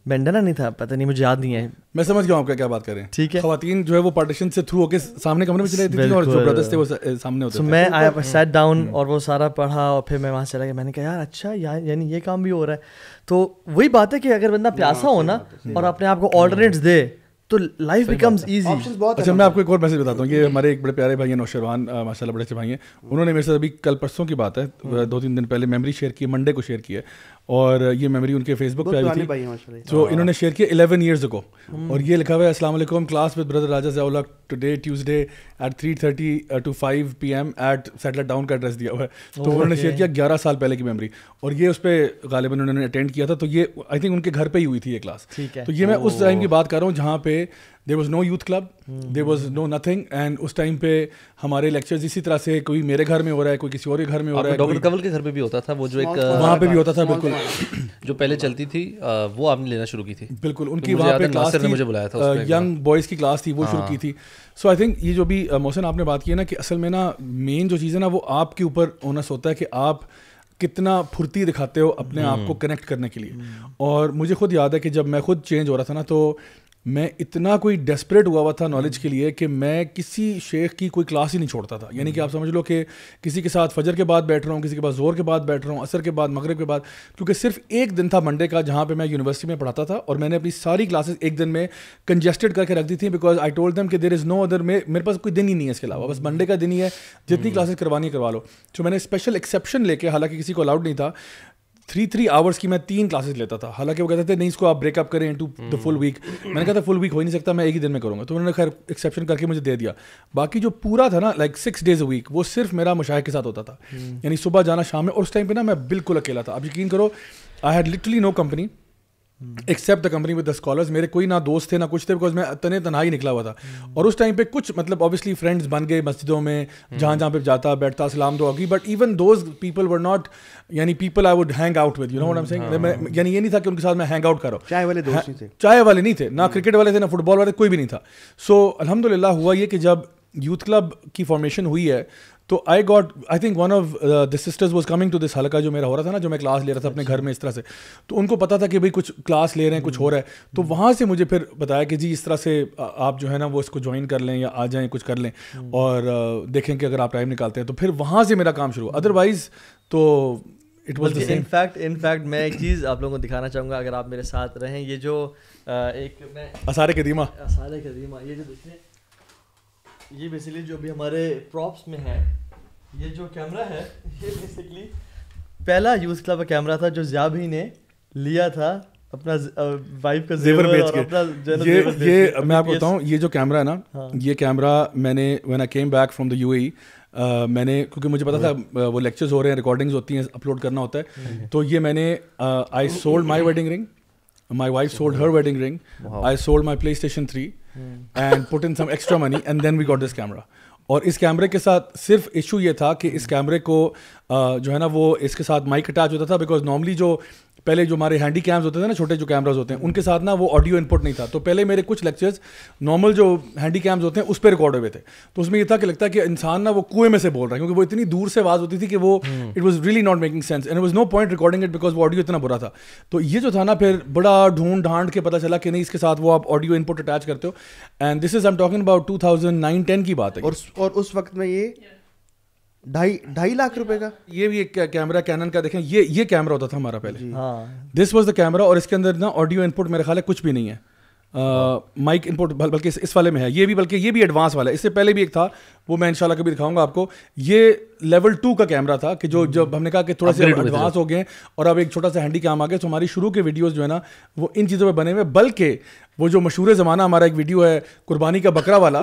بینڈانا نہیں تھا, پتہ نہیں, مجھے یاد نہیں ہے. میں سمجھ گیا ہوں آپ کیا بات کر رہے ہیں. ٹھیک ہے, خواتین جو ہے وہ پارٹیشن سے تھرو ہو کے سامنے کمرے میں چلے جاتی تھیں اور جو برادرز تھے وہ سامنے ہوتے تھے. میں آیا سیٹ ڈاؤن اور وہ سارا پڑھا, اور پھر میں وہاں چلا گیا. میں نے کہا یار اچھا یعنی یہ کام بھی ہو رہا ہے. تو وہی بات ہے کہ اگر بندہ پیاسا ہو نا اور اپنے آپ کو آلٹرنیٹس دے تو لائف بیکمز ایزی. اچھا میں آپ کو ایک اور میسج بتاتا ہوں. یہ ہمارے ایک بڑے پیارے بھائی ہیں نوشروان, ماشاء اللہ بڑے اچھے بھائی ہیں. انہوں نے میرے سے ابھی کل پرسوں کی بات ہے, 2-3 دن پہلے میموری شیئر کی, منڈے کو شیئر کی ہے, اور یہ میموری ان کے فیس بک پہ آئی تھی. تو انہوں نے شیئر کیا 11 years ago, اور یہ لکھا ہوا ہے السلام علیکم, class with brother Raja Zia ul Haq today Tuesday at 3:30 to 5 PM at settler town کا ایڈریس دیا ہوا ہے. تو انہوں نے شیئر کیا 11 سال پہلے کی میموری, اور یہ اس پہ غالباً انہوں نے اٹینڈ کیا تھا. تو یہ آئی تھنک ان کے گھر پہ ہی ہوئی تھی یہ کلاس. تو یہ میں اس ٹائم کی بات کر رہا ہوں جہاں پہ there was no youth club, there was no nothing, and اس ٹائم پہ ہمارے لیکچرز اسی طرح سے کوئی میرے گھر میں ہو رہا ہے, کوئی کسی اور کے گھر میں ہو رہا ہے. ڈاکٹر کنول کے گھر پہ بھی ہوتا تھا, وہ جو ایک وہاں پہ بھی ہوتا تھا, بالکل جو پہلے چلتی تھی وہ آپ نے لینا شروع کی تھی. بالکل ان کی وہاں پہ کلاس تھی, مجھے بلایا تھا, ینگ بوائز کی کلاس تھی, وہ شروع کی تھی. سو آئی تھنک یہ جو بھی محسن آپ نے بات کی ہے نا, کہ اصل میں نا مین جو چیز ہے نا وہ آپ کے اوپر اونس ہوتا ہے کہ آپ کتنا پھرتی دکھاتے ہو اپنے آپ کو کنیکٹ کرنے کے لیے. اور مجھے خود یاد ہے کہ جب میں خود چینج ہو رہا تھا نا, تو میں اتنا کوئی ڈیسپریٹ ہوا تھا نالج کے لیے کہ میں کسی شیخ کی کوئی کلاس ہی نہیں چھوڑتا تھا. یعنی کہ آپ سمجھ لو کہ کسی کے ساتھ فجر کے بعد بیٹھ رہا ہوں, کسی کے بعد زور کے بعد بیٹھ رہا ہوں, عصر کے بعد, مغرب کے بعد, کیونکہ صرف ایک دن تھا منڈے کا جہاں پہ میں یونیورسٹی میں پڑھاتا تھا, اور میں نے اپنی ساری کلاسز ایک دن میں کنجسٹڈ کر کے رکھ دی تھی, بیکاز آئی ٹولڈ دیم کہ دیر از نو ادر, میرے پاس کوئی دن ہی نہیں ہے اس کے علاوہ, بس منڈے کا دن ہی ہے, جتنی کلاسز کروانی کروا لو. تو میں نے اسپیشل ایکسیپشن لے کے, حالانکہ کسی کو الاؤڈ نہیں تھا, 3 hours کی میں 3 کلاسز لیتا تھا. حالانکہ وہ کہتے تھے نہیں اس کو آپ بریک اپ کریں انٹو دا فل ویک. میں نے کہا تھا فل ویک ہو ہی نہیں سکتا, میں ایک ہی دن میں کروں گا. تو انہوں نے خیر ایکسیپشن کر کے مجھے دے دیا. باقی جو پورا تھا نا لائک 6 days a week, وہ صرف میرا مشائخ کے ساتھ ہوتا تھا. یعنی صبح جانا شام میں, اور اس ٹائم پہ نا میں بالکل اکیلا تھا. اب یقین کرو, I had literally no company except the company with the scholars. میرے کوئی نہ دوست تھے نہ کچھ تھے, بیکاز میں تنہا ہی نکلا ہوا تھا. اور اس ٹائم پہ کچھ مطلب اوبیسلی فرینڈس بن گئے مسجدوں میں, جہاں پہ جاتا بیٹھتا سلام دعا کی, but even those people were not یعنی people I would hang out with, you know what I am saying. یعنی یہ نہیں تھا کہ ان کے ساتھ میں ہینگ آؤٹ کروں. چائے والے دوست نہیں تھے, چائے والے نہیں تھے, نہ کرکٹ والے تھے, نہ فٹ بال والے, کوئی بھی نہیں تھا. سو الحمد للہ ہوا یہ کہ جب یوتھ کلب کی فارمیشن ہوئی ہے, تو I think one of the sisters was coming to this حلقہ جو میرا ہو رہا تھا نا, جو میں کلاس لے رہا تھا اپنے گھر میں اس طرح سے. تو ان کو پتا تھا کہ بھائی کچھ کلاس لے رہے ہیں, کچھ ہو رہا ہے. تو وہاں سے مجھے پھر بتایا کہ جی اس طرح سے آپ جو ہے نا وہ اس کو جوائن کر لیں یا آ جائیں, کچھ کر لیں, اور دیکھیں کہ اگر آپ ٹائم نکالتے ہیں. تو پھر وہاں سے میرا کام شروع. ادروائز تو اٹ واز ان فیکٹ میں ایک چیز آپ لوگوں کو دکھانا چاہوں گا, اگر آپ میرے ساتھ رہیں. یہ جو ایک میں آثار قدیمہ یہ جو دیکھیں, یہ بیسیکلی جو بھی ہمارے پراپس میں ہے, یہ جو کیمرہ ہے یہ بیسیکلی پہلا یوز کلب کا کیمرہ تھا جو ضیاء بھائی نے لیا تھا اپنا وائف کا زیور بیچ کے. یہ میں آپ کو بتاؤں, یہ جو کیمرہ ہے نا, یہ کیمرہ میں نے when I came back from the UAE, میں نے کیونکہ مجھے پتا تھا وہ لیکچرز ہو رہے ہیں, ریکارڈنگز ہوتی ہیں, اپلوڈ کرنا ہوتا ہے. تو یہ میں نے آئی سولڈ مائی ویڈنگ رنگ, my wife sold her wedding ring, I sold my PlayStation 3 and put in some extra money, and then we got this camera. اور اس کیمرے کے ساتھ صرف ایشو یہ تھا کہ اس کیمرے کو جو ہے نا وہ اس کے ساتھ مائک اٹیچ ہوتا تھا, بیکاز نارملی جو پہلے جو ہمارے ہینڈی کیمز ہوتے تھے نا, چھوٹے جو کیمراز ہوتے ہیں, ان کے ساتھ نا وہ آڈیو انپٹ نہیں تھا. تو پہلے میرے کچھ لیکچرز نارمل جو ہینڈی کیمز ہوتے ہیں اس پہ ریکارڈ ہوئے تھے. تو اس میں یہ تھا کہ لگتا ہے کہ انسان نا وہ کنویں میں سے بول رہا ہے, کیونکہ وہ اتنی دور سے آواز ہوتی تھی کہ وہ it was really not making sense, and was no point recording it because وہ آڈیو اتنا برا تھا. تو یہ جو تھا نا پھر بڑا ڈھونڈ ڈھانڈ کے پتہ چلا کہ نہیں اس کے ساتھ وہ آپ آڈیو انپٹ اٹیچ کرتے ہو. And this is I am talking about 2009-10 کی بات ہے. اور اس وقت میں یہ 2.5 لاکھ روپے کا یہ بھی ایک کیمرہ کینن کا, دیکھیں یہ کیمرہ ہوتا تھا ہمارا پہلے, دس واز دا کیمرہ. اور اس کے اندر نا آڈیو انپٹ میرے خیال ہے کچھ بھی نہیں ہے, مائک انپٹ بلکہ اس والے میں ہے. یہ بھی بلکہ یہ بھی ایڈوانس والا ہے, اس سے پہلے بھی ایک تھا, وہ میں انشاءاللہ کبھی دکھاؤں گا آپ کو. یہ لیول 2 کا کیمرہ تھا کہ جو جب ہم نے کہا کہ تھوڑا سا ایڈوانس ہو گئے اور اب ایک چھوٹا سا ہینڈی کام آ گیا, تو ہماری شروع کے ویڈیوز جو ہے نا وہ ان چیزوں پہ بنے ہوئے. بلکہ وہ جو مشہور زمانہ ہمارا ایک ویڈیو ہے قربانی کا بکرا والا,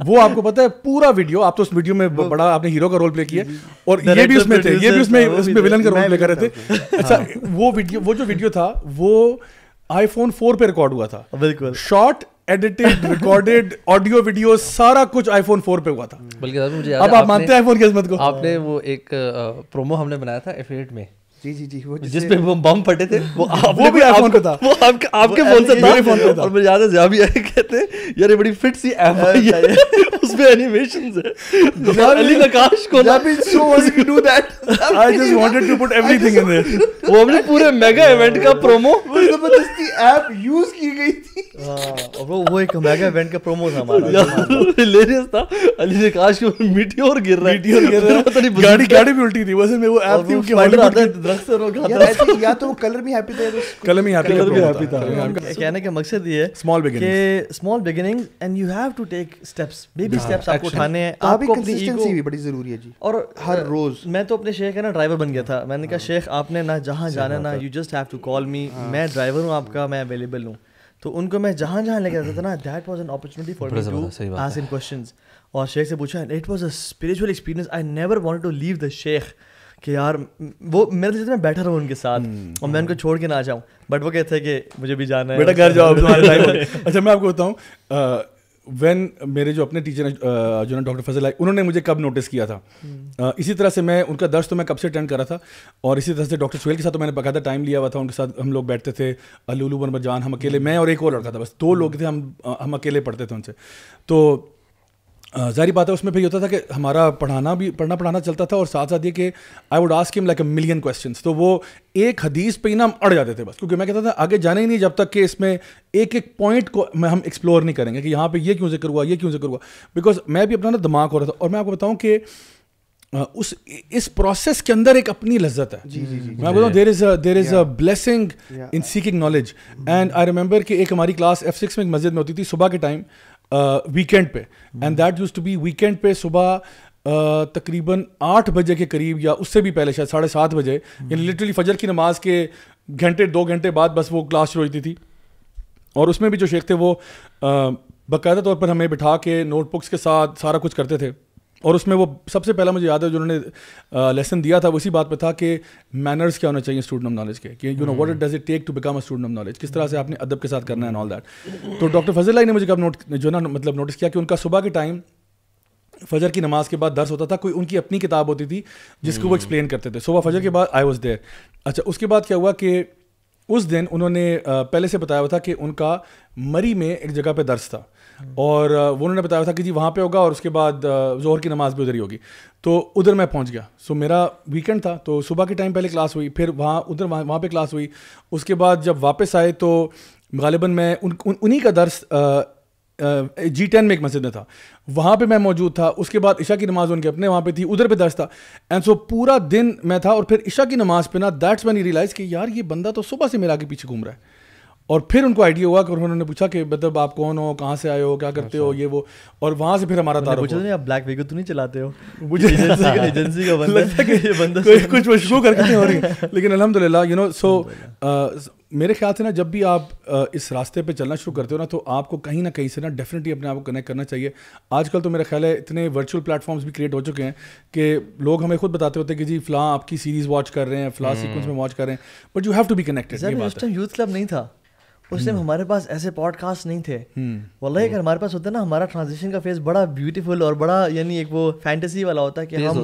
وہ آپ کو پتہ ہے پورا ویڈیو, آپ تو اس ویڈیو میں بڑا آپ نے ہیرو کا رول پلے کیا اور یہ بھی اس میں تھے, یہ بھی اس میں ولن کا رول پلے کر رہے تھے. اچھا وہ جو ویڈیو تھا وہ آئی فون 4 پہ ریکارڈ ہوا تھا, بالکل short edited recorded audio video سارا کچھ آئی فون 4 پہ ہوا تھا. بلکہ مجھے اب آپ مانتے ہیں آئی فون کی عظمت کو. آپ نے وہ ایک پرومو ہم نے بنایا تھا F8 میں, جی وہ جس پہ وہ بم پھٹے تھے, وہ بھی آئی فون پہ تھا, وہ آپ کے فون سے تھا. اور مجھے یاد ہے زیابی آئے کہتے ہیں یار یہ بڑی فٹ سی ایپ آئی ہے, اس میں اینیمیشنز ہے. علی نقاش کو I just wanted to put everything in there. وہ ہم نے پورے میگا ایونٹ کا پرومو زبردستی ایپ یوز کی گئی تھی. وہ ایک میگا ایونٹ کا پرومو تھا ہمارا, ہلیریس تھا. علی نقاش کو میٹیور گر رہا ہے, گاڑی بھی الٹی تھی. ویسے میں وہ ایپ تھی کہ درخت سے روک رہا یا تو کلر بھی ہیپی تھا, کلر بھی ہیپی تھا. کہنے کا مقصد یہ ہے small beginning and you have to take steps, baby steps آپ کو اٹھانے ہیں. آپ کو اپنی ایگو بھی بڑی ضروری ہے جی, اور ہر روز. میں تو اپنے شیخ کا نا ڈرائیور بن گیا تھا. میں نے کہا شیخ آپ نے نہ جہاں جانا نا, you just have to call me, میں ڈرائیور ہوں آپ کا, میں اویلیبل ہوں. تو ان کو میں جہاں لے کے جاتا تھا نا, that was an opportunity for me to ask him questions. اور شیخ سے پوچھا, it was a spiritual experience. I never wanted to leave the sheikh, کہ یار وہ میرے جیسے میں بیٹھا رہوں ان کے ساتھ اور میں ان کو چھوڑ کے نہ جاؤں. بٹ وہ کہتے ہیں کہ مجھے بھی جانا ہے, بیٹا گھر جاؤ. اچھا میں آپ کو بتاؤں, وین میرے جو اپنے ٹیچر ہیں جو نا ڈاکٹر فضل آئی, انہوں نے مجھے کب نوٹس کیا تھا, اسی طرح سے میں ان کا درس تو میں کب سے اٹینڈ کر رہا تھا, اور اسی طرح سے ڈاکٹر سہیل کے ساتھ تو میں نے باقاعدہ ٹائم لیا ہوا تھا. ان کے ساتھ ہم لوگ بیٹھتے تھے, لولو بن جان, ہم اکیلے, میں اور ایک اور لڑکا تھا, بس 2 لوگ تھے, ہم اکیلے پڑھتے تھے ان سے. تو ظاہری بات ہے اس میں پھر یہ ہوتا تھا کہ ہمارا پڑھانا چلتا تھا, اور ساتھ ساتھ یہ کہ آئی ووڈ آسک ہم لائک اے ملین کویسچنس. تو وہ ایک حدیث پہ ہی نا ہم اڑ جاتے تھے بس, کیونکہ میں کہتا تھا آگے جانا ہی نہیں جب تک کہ اس میں ایک پوائنٹ کو ہم ایکسپلور نہیں کریں گے کہ یہاں پہ یہ کیوں ذکر ہوا, بیکاز میں بھی اپنا نا دماغ ہو رہا تھا. اور میں آپ کو بتاؤں کہ اس پروسیس کے اندر ایک اپنی لذت ہے. میں بتاؤں there is a blessing in seeking knowledge. And I remember کہ ایک ہماری کلاس F6 میں ایک مسجد میں ہوتی تھی صبح کے ٹائم, ویکینڈ پہ, and that used to be weekend پہ صبح تقریباً 8 بجے کے قریب, یا اس سے بھی پہلے شاید 7:30 بجے, یعنی لٹرلی فجر کی نماز کے 2 گھنٹے بعد بس وہ کلاس شروع ہوتی تھی. اور اس میں بھی جو شیخ تھے وہ باقاعدہ طور پر ہمیں بٹھا کے نوٹ بکس کے ساتھ سارا کچھ کرتے تھے. اور اس میں وہ سب سے پہلا مجھے یاد ہے جو انہوں نے لیسن دیا تھا, وہ اسی بات پہ تھا کہ مینرز کیا ہونا چاہیے اسٹوڈنٹ آف نالج کے, کہ you know what does it take to become a student of knowledge, کس طرح سے آپ نے ادب کے ساتھ کرنا ہے, اینڈ آل دیٹ. تو ڈاکٹر فضل اللہ نے مجھے کب نوٹس کیا کہ ان کا صبح کے ٹائم فجر کی نماز کے بعد درس ہوتا تھا, کوئی ان کی اپنی کتاب ہوتی تھی جس کو وہ ایکسپلین کرتے تھے صبح فجر کے بعد. I was there. اچھا اس کے بعد کیا ہوا کہ اس دن انہوں نے پہلے سے بتایا ہوا تھا کہ ان کا مری میں ایک جگہ پہ درس تھا, اور وہ انہوں نے بتایا تھا کہ جی وہاں پہ ہوگا, اور اس کے بعد ظہر کی نماز بھی ادھر ہی ہوگی. تو ادھر میں پہنچ گیا. سو میرا ویکینڈ تھا, تو صبح کے ٹائم پہلے کلاس ہوئی, پھر وہاں پہ کلاس ہوئی. اس کے بعد جب واپس آئے تو غالباً میں انہی کا درس G10 میں ایک مسجد میں تھا, وہاں پہ میں موجود تھا. اس کے بعد عشاء کی نماز ان کے اپنے وہاں پہ تھی, ادھر پہ درس تھا. اینڈ سو پورا دن میں تھا, اور پھر عشاء کی نماز پہ نا دیٹس وین ہی ریئلائز کہ یار یہ بندہ تو صبح سے میرے آگے پیچھے گھوم رہا ہے. اور پھر ان کو آئیڈیا ہوا کہ انہوں نے پوچھا کہ مطلب آپ کون ہو, کہاں سے آئے ہو, کیا کرتے ہو, یہ وہ. اور وہاں سے پھر ہمارا تعارف ہوا. آپ بلیک ویگو تو نہیں چلاتے ہو؟ مجھے ایجنسی کا بندہ کچھ مشکو کر کے ہو رہی ہے, لیکن الحمدللہ یو نو. سو میرے خیال سے نا جب بھی آپ اس راستے پہ چلنا شروع کرتے ہو نا, تو آپ کو کہیں نہ کہیں سے نا ڈیفینیٹلی اپنے آپ کو کنیکٹ کرنا چاہیے. آج کل تو میرا خیال ہے اتنے ورچوئل پلیٹ فارمس بھی کریٹ ہو چکے ہیں کہ لوگ ہمیں خود بتاتے ہوتے ہیں کہ جی فلاں آپ کی سیریز واچ کر رہے ہیں, فلاں سیکوینس میں واچ کر رہے ہیں, but you have to be connected. اس ٹائم یوتھ کلب نہیں تھا, اس ٹائم ہمارے پاس ایسے پوڈ کاسٹ نہیں تھے. واللہ اگر ہمارے پاس ہوتا نا, ہمارا ٹرانزیشن کا فیز بڑا بیوٹیفل اور بڑا یعنی ایک وہ فینٹیسی والا ہوتا کہ ہم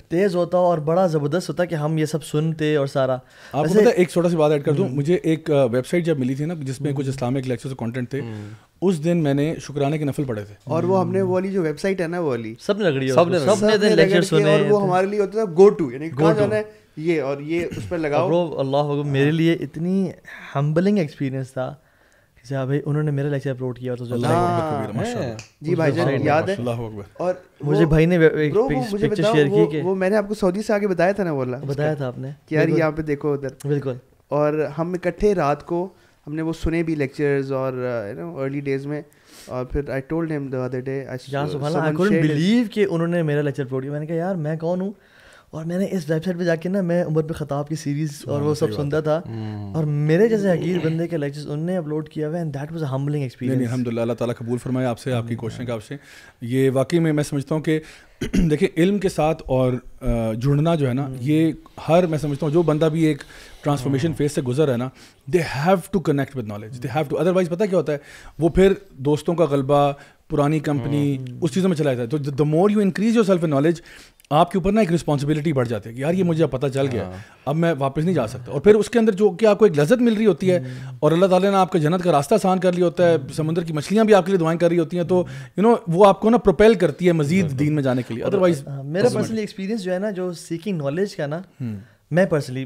تیز ہوتا اور بڑا زبردست ہوتا کہ ہم یہ سب سنتے. اور سارا آپ کو پتہ ایک چھوٹا سی بات ایڈ کر دوں, مجھے ایک ویب سائٹ جب ملی تھی نا جس میں کچھ اسلامک لیکچرز اور کنٹینٹ تھے, اس دن میں نے شکرانے کے نفل پڑھے تھے. اور وہ ہم نے وہ والی جو ویب سائٹ ہے نا, وہ والی سب نے رگڑی, سب نے لیکچر سنے, اور وہ ہمارے لیے ہوتا تھا گو ٹو, یعنی کہاں جانا ہے یہ, اور یہ اس پہ لگاؤ. اللہ اکبر, میرے لیے اتنی ہمبلنگ ایکسپیرینس تھا. بھائی انہوں نے میرا لیکچر اپلوڈ کیا جی بھائی جان یاد ہے. اور مجھے بھائی نے پکچر شیئر کی کہ وہ میں نے آپ کو سعودی سے آگے بتایا تھا نا, بتایا تھا آپ نے کہ یار یہاں پہ دیکھو ادھر. بالکل. اور ہم اکٹھے رات کو ہم نے وہ سنے بھی لیکچرز, اور ارلی ڈیز میں. اور پھر I told him the other day, I couldn't blue کہ انہوں نے میرا لیکچر اپلوڈ کیا. میں نے کہا یار میں کون ہوں, اور میں نے اس ویب سائٹ پہ جا کے نا میں عمر بن خطاب کی سیریز اور وہ سب سنتا تھا, اور میرے جیسے حقیر بندے کے لیکچرز انہوں نے اپلوڈ کیا ہوا ہے, and that was a humbling experience. الحمدللہ, اللہ تعالیٰ قبول فرمائے آپ سے, آپ کی کوششیں کا آپ سے. یہ واقعی میں سمجھتا ہوں کہ دیکھیں علم کے ساتھ اور جڑنا جو ہے نا, یہ میں سمجھتا ہوں جو بندہ بھی ایک ٹرانسفارمیشن فیز سے گزر ہے نا, they have to connect with knowledge, they have to, otherwise پتہ کیا ہوتا ہے, وہ پھر دوستوں کا غلبہ, پرانی کمپنی, اس چیزوں میں چلا جاتا ہے. تو the more you increase yourself in knowledge, آپ کے اوپر نا ایک رسپانسبلٹی بڑھ جاتی ہے کہ یار یہ مجھے پتہ چل گیا, اب میں واپس نہیں جا سکتا. اور پھر اس کے اندر جو کہ آپ کو ایک لذت مل رہی ہوتی ہے, اور اللہ تعالیٰ نے آپ کا جنت کا راستہ آسان کر لیا ہوتا ہے, سمندر کی مچھلیاں بھی آپ کے لیے دعائیں کر رہی ہوتی ہیں, تو یو نو وہ آپ کو نا پروپیل کرتی ہے مزید دین میں جانے کے لیے. ادروائز میرا پرسنلی ایکسپیرینس جو ہے نا, جو سیکنگ نالج کا نا, میں پرسنلی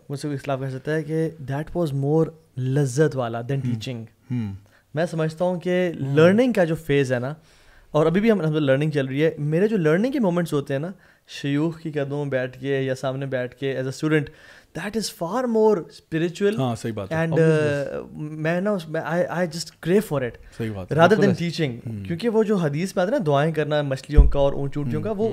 مجھ سے اختلاف کر سکتا ہے کہ دیٹ واز مور لذت والا دین ٹیچنگ. میں سمجھتا ہوں کہ لرننگ کا جو فیز ہے نا, اور ابھی بھی ہم لرننگ چل رہی ہے, میرے جو لرننگ کے مومنٹس ہوتے ہیں نا, شیوخ کی قدموں میں بیٹھ کے یا سامنے بیٹھ کے as a student, that is for more spiritual. ہاں صحیح بات ہے. اینڈ میں نا اس میں I just crew for it صحیح بات رادر دین ٹیچنگ, کیونکہ وہ جو حدیث میں آتا ہے نا دعائیں کرنا مچھلیوں کا اور اونٹ اونٹیوں کا, وہ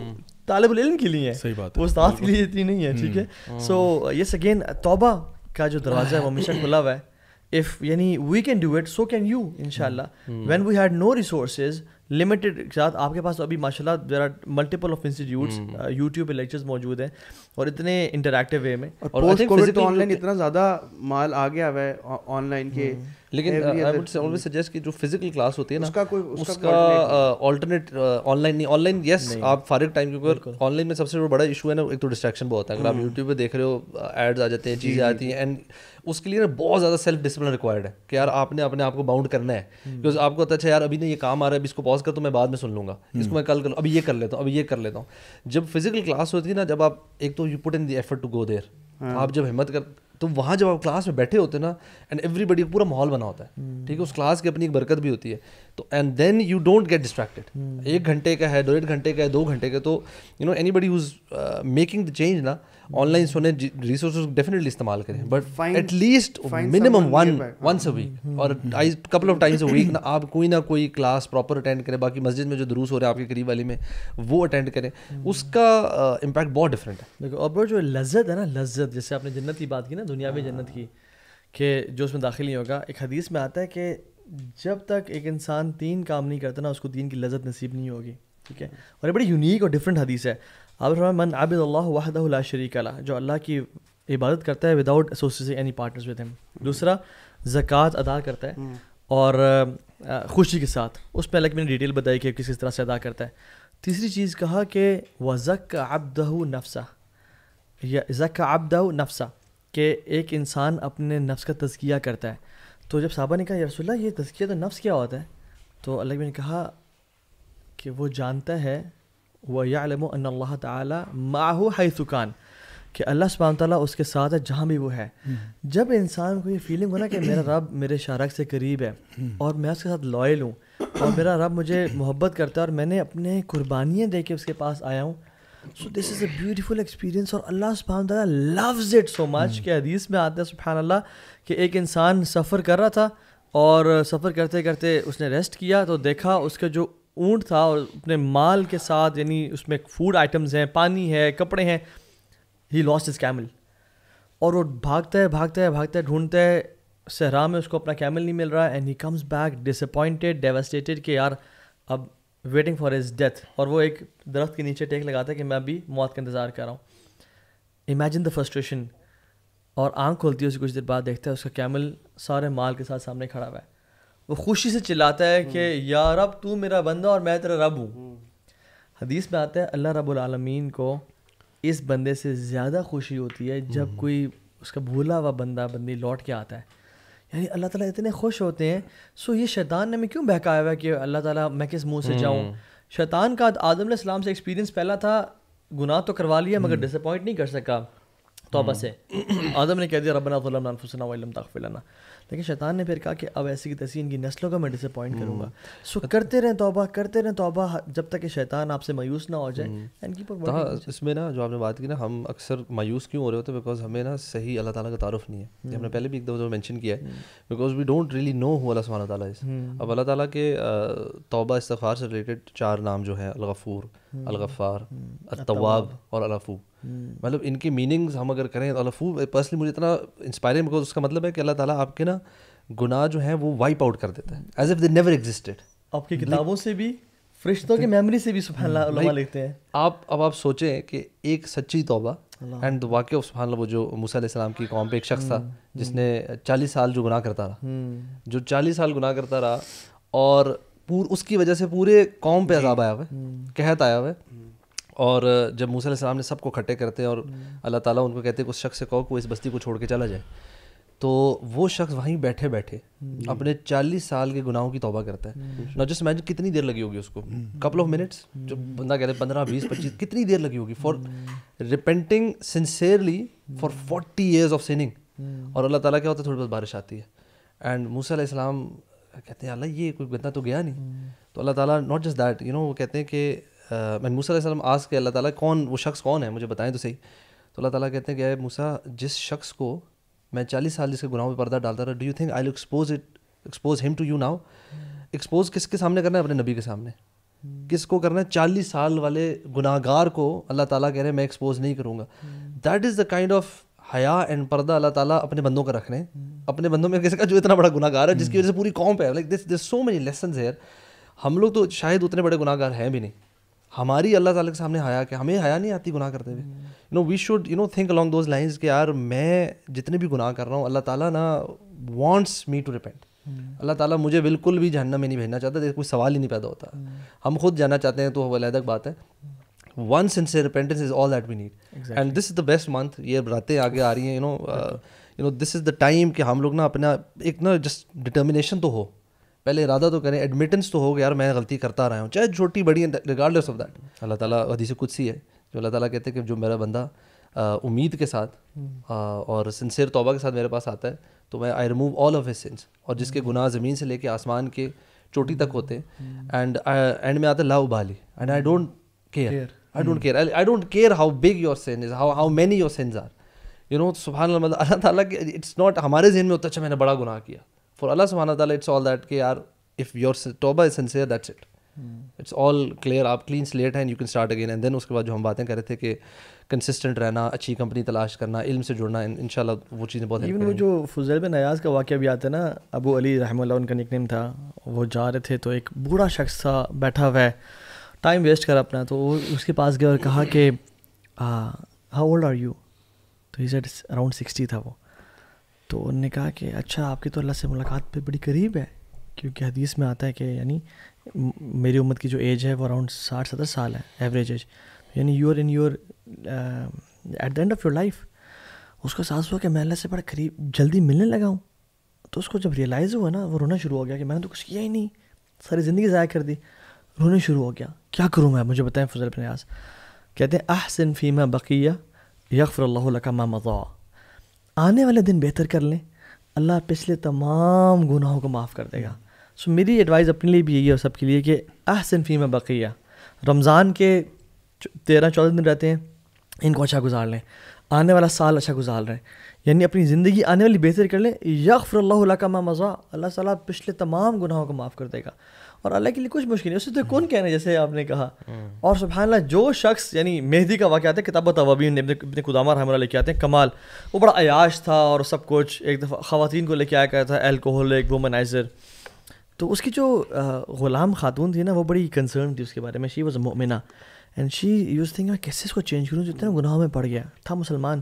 طالب العلم کے لیے ہے, صحیح بات ہے, وہ استاد کے لیے اتنی نہیں ہے. ٹھیک ہے, سو یس اگین توبہ کا جو دروازہ ہے وہ ہمیشہ کھلا ہوا ہے. if یعنی we can do it, so can you inshallah. when we had no resources, limited کے ساتھ, آپ کے پاس ابھی ماشاء اللہ there are multiple of institutes, YouTube پہ لیکچرز موجود ہیں اور اتنے انٹریکٹیو وے میں. اور پوسٹ کووڈ تو آن لائن اتنا زیادہ مال آ گیا ہوا ہے آن لائن کے, لیکن آئی وڈ آلویز سجیسٹ کہ جو فزیکل کلاس ہوتی ہے نا, اس کا آلٹرنیٹ آن لائن نہیں. آن لائن یس آپ فارغ ٹائم, کیونکہ آن لائن میں سب سے بڑا ایشو ہے نا, ایک تو ڈسٹریکشن بہت ہے. اگر آپ یوٹیوب پہ دیکھ رہے ہو, ایڈز آ جاتے ہیں, چیزیں آتی ہیں, اینڈ اس کے لیے نا بہت زیادہ سیلف ڈسپلن ریکوائرڈ ہے کہ یار آپ نے اپنے آپ کو باؤنڈ کرنا ہے. بیکاز آپ کو اچھا یار ابھی نہیں یہ کام آ رہا ہے, ابھی اس کو پاز کر تو میں بعد میں سن لوں گا, اس کو میں کل کر لوں, ابھی یہ کر لیتا ہوں, ابھی یہ کر لیتا ہوں. جب فزیکل کلاس ہوتی ہے نا, جب آپ ایک تو you put in the effort to go there, آپ جب ہمت کر, تو وہاں جب آپ کلاس میں بیٹھے ہوتے ہیں نا, اینڈ ایوری بڈی پورا ماحول بنا ہوتا ہے, ٹھیک ہے, اس کلاس کی اپنی ایک برکت بھی ہوتی ہے. تو and then you don't get distracted. 1 گھنٹے کا ہے, 1.5 گھنٹے کا ہے, 2 گھنٹے کا, تو you know anybody who's making the change نا, آن لائن سنیں, ریسورسز ڈیفینیٹلی استعمال کریں, but at least minimum once a week اور couple of times a week نا, آپ کوئی نہ کوئی کلاس پراپر اٹینڈ کریں. باقی مسجد میں جو دروس ہو رہے ہیں آپ کے قریب والی میں, وہ اٹینڈ کریں, اس کا امپیکٹ بہت ڈفرینٹ ہے. دیکھو اور جو لذت ہے نا, لذت جیسے آپ نے جنت کی بات کی نا, دنیاوی جنت کی, کہ جو اس میں داخل نہیں ہوگا. ایک حدیث میں آتا ہے کہ جب تک ایک انسان 3 کام نہیں کرتا نا, اس کو دین کی لذت نصیب نہیں ہوگی. ٹھیک ہے, اور یہ بڑی یونیک اور ڈفرینٹ حدیث ہے. آپ من عبد اللہ وحدہ لا شریک لہ, جو اللہ کی عبادت کرتا ہے without associating any partners with ہم. دوسرا زکوٰۃ ادا کرتا ہے اور خوشی کے ساتھ, اس میں الگ میں نے ڈیٹیل بتائی کہ کس طرح سے ادا کرتا ہے. تیسری چیز کہا کہ وزکى عبدہ نفسہ, یا زکى عبدہ نفسہ, کہ ایک انسان اپنے نفس کا تزکیہ کرتا ہے. تو جب صحابہ نے کہا یا رسول اللہ یہ تزکیہ تو نفس کیا ہوتا ہے, تو اللہ نے کہا کہ وہ جانتا ہے وَيَعْلَمُ أَنَّ اللَّهَ تَعَالَى مَعَهُ حَيْثُ كَانَ, کہ اللہ سبحانہ تعالیٰ اس کے ساتھ ہے جہاں بھی وہ ہے. جب انسان کو یہ فیلنگ ہونا کہ میرا رب میرے شارک سے قریب ہے اور میں اس کے ساتھ لائل ہوں, اور میرا رب مجھے محبت کرتا ہے, اور میں نے اپنے قربانیاں دے کے اس کے پاس آیا ہوں. سو دس از اے بیوٹیفل ایکسپیرینس, اور اللہ سبحانہ تعالیٰ لوز اٹ سو مچ کہ حدیث میں آتا ہے سبحان اللہ کہ ایک انسان سفر کر رہا تھا, اور سفر کرتے کرتے اس نے ریسٹ کیا, تو دیکھا اس کا جو اونٹ تھا اور اپنے مال کے ساتھ, یعنی اس میں فوڈ آئٹمز ہیں, پانی ہے, کپڑے ہیں, ہی لاسٹ ہز کیمل. اور وہ بھاگتا ہے ڈھونڈتا ہے صحرا میں, اس کو اپنا کیمل نہیں مل رہا, and he comes back disappointed, devastated, کہ یار اب ویٹنگ فار ہز ڈیتھ. اور وہ ایک درخت کے نیچے ٹیک لگاتا ہے کہ میں ابھی موت کا انتظار کر رہا ہوں. Imagine the frustration. اور آنکھ کھولتی ہے اسے کچھ دیر بعد, دیکھتا ہے اس کا کیمل سارے مال کے ساتھ سامنے کھڑا ہوا ہے. وہ خوشی سے چلاتا ہے کہ یا رب تو میرا بندہ اور میں تیرا رب ہوں. حدیث میں آتا ہے اللہ رب العالمین کو اس بندے سے زیادہ خوشی ہوتی ہے جب کوئی اس کا بھولا ہوا بندی لوٹ کے آتا ہے. یعنی اللہ تعالیٰ اتنے خوش ہوتے ہیں. سو یہ شیطان نے ہمیں کیوں بہکایا ہوا ہے کہ اللہ تعالیٰ میں کس منہ سے جاؤں. شیطان کا آدم علیہ السلام سے ایکسپیرینس پہلا تھا, گناہ تو کروا لیا مگر ڈس اپوائنٹ نہیں کر سکا توبہ سے. آدم نے کہہ دیا ربنا ظلمنا انفسنا وان لم تغفر لنا, لیکن شیطان نے پھر کہا کہ اب ایسی کی تیسی ان کی نسلوں کا میں ڈس اپوائنٹ کروں گا. سو کرتے رہیں توبہ جب تک کہ شیطان آپ سے مایوس نہ ہو جائے. اس میں نا جو آپ نے بات کی نا, ہم اکثر مایوس کیوں ہو رہے ہوتے ہیں, بیکاز ہمیں نا صحیح اللہ تعالیٰ کا تعارف نہیں ہے. ہم نے پہلے بھی ایک دفعہ مینشن کیا ہے, بیکاز وی ڈونٹ ریئلی نو ہو اللہ سبحانہ تعالیٰ از. اب اللہ تعالیٰ کے توبہ استغفار سے ریلیٹڈ 4 نام جو ہیں, الغفور, الغفار، التواب اور العفو. مطلب ان کی میننگز ہم اگر کریں، العفو پرسنلی مجھے اتنا انسپائرنگ، بیکاز اس کا مطلب ہے کہ اللہ تعالیٰ آپ کے نا گناہ جو ہیں وہ وائپ آؤٹ کر دیتا ہے as if they never existed. آپ کی کتابوں سے بھی، فرشتوں کی میموری سے بھی سبحان اللہ علماء لکھتے ہیں. آپ سوچیں کہ ایک سچی توبہ اینڈ واقعہ آف سبحان اللہ، وہ جو موسیٰ علیہ السلام کی قوم پہ ایک شخص تھا جس نے 40 سال جو گناہ کرتا رہا، جو 40 سال گناہ کرتا رہا، اور اس کی وجہ سے پورے قوم پہ عذاب آیا ہوا ہے، قحط آیا ہوا ہے. اور جب موسیٰ علیہ السلام نے سب کو اکٹھے کرتے ہیں اور اللہ تعالیٰ ان کو کہتے ہیں کہ اس شخص سے کہو کہ وہ اس بستی کو چھوڑ کے چلا جائے، تو وہ شخص وہیں بیٹھے بیٹھے اپنے 40 سال کے گناہوں کی توبہ کرتا ہے. نا جسٹ امیجن کتنی دیر لگی ہوگی اس کو، کپل آف منٹس، جو بندہ کہتے ہیں 15 20 25، کتنی دیر لگی ہوگی for repenting sincerely for 40 years of sinning. اور اللہ تعالیٰ کیا ہوتا ہے، تھوڑی بہت بارش آتی ہے اینڈ موسیٰ علیہ السلام کہتے ہیں اللہ یہ کوئی بندہ تو گیا نہیں. تو اللہ تعالیٰ ناٹ جسٹ دیٹ وہ کہتے ہیں کہ میں موسیٰ علیہ السلام آس کے اللہ تعالیٰ کون وہ شخص کون ہے مجھے بتائیں تو صحیح. تو اللہ تعالیٰ کہتے ہیں کہ اے موسیٰ، جس شخص کو میں 40 سال جس کے گناہوں پہ پردہ ڈالتا رہا، do you think I will expose him to you now? Expose کس کے سامنے کرنا ہے؟ اپنے نبی کے سامنے. کس کو کرنا ہے؟ 40 سال والے گناہ گار کو اللہ تعالیٰ کہہ رہے ہیں میں ایکسپوز نہیں کروں گا. That is the kind of حیا اینڈ پردہ اللہ تعالیٰ اپنے بندوں کا رکھ رہے ہیں. اپنے بندوں میں کسی کا جو اتنا بڑا گناہ گار ہے جس کی وجہ سے پوری قوم پہ ہے. Like this so many lessons here. ہم لوگ تو شاید اتنے بڑے گناہ گار ہیں بھی نہیں. ہماری اللہ تعالیٰ کے سامنے حیا کہ ہمیں حیا نہیں آتی گناہ کرتے ہوئے. We should think along those lines کہ یار میں جتنے بھی گناہ کر رہا ہوں اللہ تعالیٰ نا وانٹس می ٹو ریپینٹ. اللہ تعالیٰ مجھے بالکل بھی جہنم میں نہیں بھیجنا چاہتا، کوئی سوال ہی نہیں پیدا ہوتا. ہم خود جانا چاہتے ہیں تو وہ علیحدہ بات ہے. One sincere repentance is all that we need and this is the best month. یہ راتیں آگے آ رہی ہیں، this is the time کہ ہم لوگ نا اپنا ایک نا جسٹ ڈٹرمنیشن تو ہو، پہلے ارادہ تو کریں، ایڈمیٹنس تو ہو کہ یار میں غلطی کرتا رہا ہوں، چاہے چھوٹی بڑی ریگارڈلیس آف دیٹ. اللہ تعالیٰ حدیث قدسی ہے جو اللہ تعالیٰ کہتے ہیں کہ جو میرا بندہ امید کے ساتھ اور سنسیئر توبہ کے ساتھ میرے پاس آتا ہے تو میں I remove all of his sins. اور جس کے گناہ زمین سے لے کے آسمان کے چوٹی تک ہوتے ہیں اینڈ اینڈ میں آتا ہے لا ابالی and I don't care how big your sin is, how many your sins are. سبحان اللہ. اللہ تعالیٰ کے اٹس ناٹ ہمارے ذہن میں ہوتا ہے اچھا میں نے بڑا گناہ کیا. فار اللہ سبحانہ تعالیٰ اٹس آل دیٹ کہ یار اف یور توبہ is sincere that's it, it's all clear. آپ کلین سلیٹ ہیں، you can start again. And then اس کے بعد جو ہم باتیں کر رہے تھے کہ کنسسٹنٹ رہنا، اچھی کمپنی تلاش کرنا، علم سے جڑنا، انشاءاللہ وہ چیزیں بہت. ایون وہ جو فضیل بن ایاز کا واقعہ بھی آتا ہے نا، ابو علی رحمہ اللہ ان کا نک نیم تھا. وہ جا رہے تھے تو ایک بوڑھا شخص تھا بیٹھا ہوا ہے، ٹائم ویسٹ کر اپنا. تو وہ اس کے پاس گیا اور کہا کہ ہاؤ اولڈ آر یو؟ تو ہی سیڈ اراؤنڈ 60 تھا وہ. تو انہوں نے کہا کہ اچھا آپ کی تو اللہ سے ملاقات پہ بڑی قریب ہے، کیونکہ حدیث میں آتا ہے کہ یعنی میری امت کی جو ایج ہے وہ اراؤنڈ 60-70 سال ہے ایوریج ایج، یعنی you are in your at the end of your life. اس کو احساس ہوا کہ میں اللہ سے بڑا قریب جلدی ملنے لگا ہوں. تو اس کو جب ریئلائز ہوا نا، وہ رونا شروع ہو گیا کہ میں نے تو کچھ کیا ہی نہیں، ساری زندگی ضائع کر دی. رونے شروع ہو گیا، کیا کروں میں، مجھے بتائیں. فضیل بن ایاز کہتے ہیں احسن فیما بقیہ یغفر اللہ لک ما مضی. آنے والے دن بہتر کر لیں، اللہ پچھلے تمام گناہوں کو معاف کر دے گا. سو میری ایڈوائز اپنے لیے بھی یہی ہے اور سب کے لیے کہ احسن فیما بقیہ، رمضان کے 13-14 دن رہتے ہیں، ان کو اچھا گزار لیں، آنے والا سال اچھا گزار رہے ہیں، یعنی اپنی زندگی آنے والی بہتر کر لیں. یغفر اللہ لک ما مضی، اللہ تعالیٰ پچھلے تمام گناہوں کو معاف کر دے گا. اور اللہ کے لیے کچھ مشکل نہیں، اسے تو کون کہنا ہے جیسے آپ نے کہا. اور سبحان اللہ جو شخص یعنی مہدی کا واقعہ آتا ہے کتاب التوابین ابن قدامہ رحمہ اللہ لے کے آتے ہیں، کمال وہ بڑا عیاش تھا اور سب کچھ. ایک دفعہ خواتین کو لے کے آیا کرتا تھا، الکوہولک، وومنائزر. تو اس کی جو غلام خاتون تھی نا وہ بڑی کنسرن تھی اس کے بارے میں. شی واز اے مؤمنہ اینڈ شی یوز تھنک میں کیسے اس کو چینج کروں جو اتنے گناہوں میں پڑ گیا تھا، مسلمان.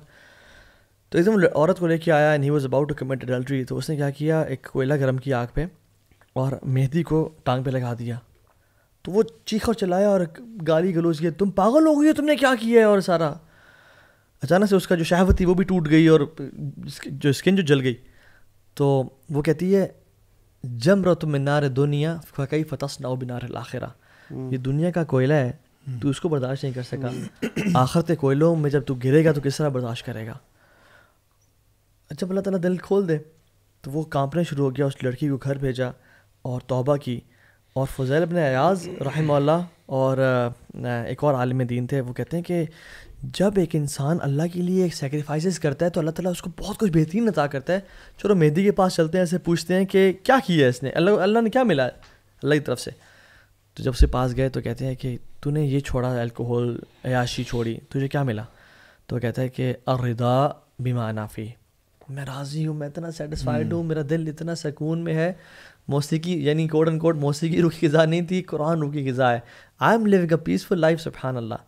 تو ایک دم عورت کو لے کے آیا and he was about to commit adultery. تو اس نے کیا کیا، ایک کوئلہ گرم کی آگ پہ اور مہدی کو ٹانگ پہ لگا دیا. تو وہ چیخا چلایا اور گالی گلوچ کیا، تم پاگل ہو گئی ہو، تم نے کیا کیا ہے. اور سارا اچانک سے اس کا جو شہوت تھی وہ بھی ٹوٹ گئی اور جو اسکن جو جل گئی. تو وہ کہتی ہے جمرۃ من نار دنیا فکیف تصنع بنار الاخرہ. یہ دنیا کا کوئلہ ہے، تو اس کو برداشت نہیں کر سکا، آخرت کوئلوں میں جب تو گرے گا تو کس طرح برداشت کرے گا. جب اللہ تعالیٰ دل کھول دے تو وہ کانپنے شروع ہو گیا. اس لڑکی کو گھر بھیجا اور توبہ کی. اور فضیل بن ایاز رحمہ اللہ اور ایک اور عالم دین تھے، وہ کہتے ہیں کہ جب ایک انسان اللہ کے لیے ایک سیکریفائسز کرتا ہے تو اللہ تعالیٰ اس کو بہت کچھ بہترین عطا کرتا ہے. چلو مہدی کے پاس چلتے ہیں، اسے پوچھتے ہیں کہ کیا کیا ہے اس نے، اللہ نے کیا ملا اللہ کی طرف سے. تو جب سے پاس گئے تو کہتے ہیں کہ تو نے یہ چھوڑا الکوہول عیاشی چھوڑی, تجھے کیا ملا؟ تو کہتا ہے کہ الرضا بما انا فی, میں راضی ہوں, میں اتنا سیٹسفائڈ ہوں, میرا دل اتنا سکون میں ہے. موسیقی یعنی کوٹ اینڈ کوٹ موسیقی روح کی غذا نہیں تھی, قرآن روح کی غذا ہے. I am living a peaceful life, سبحان اللہ.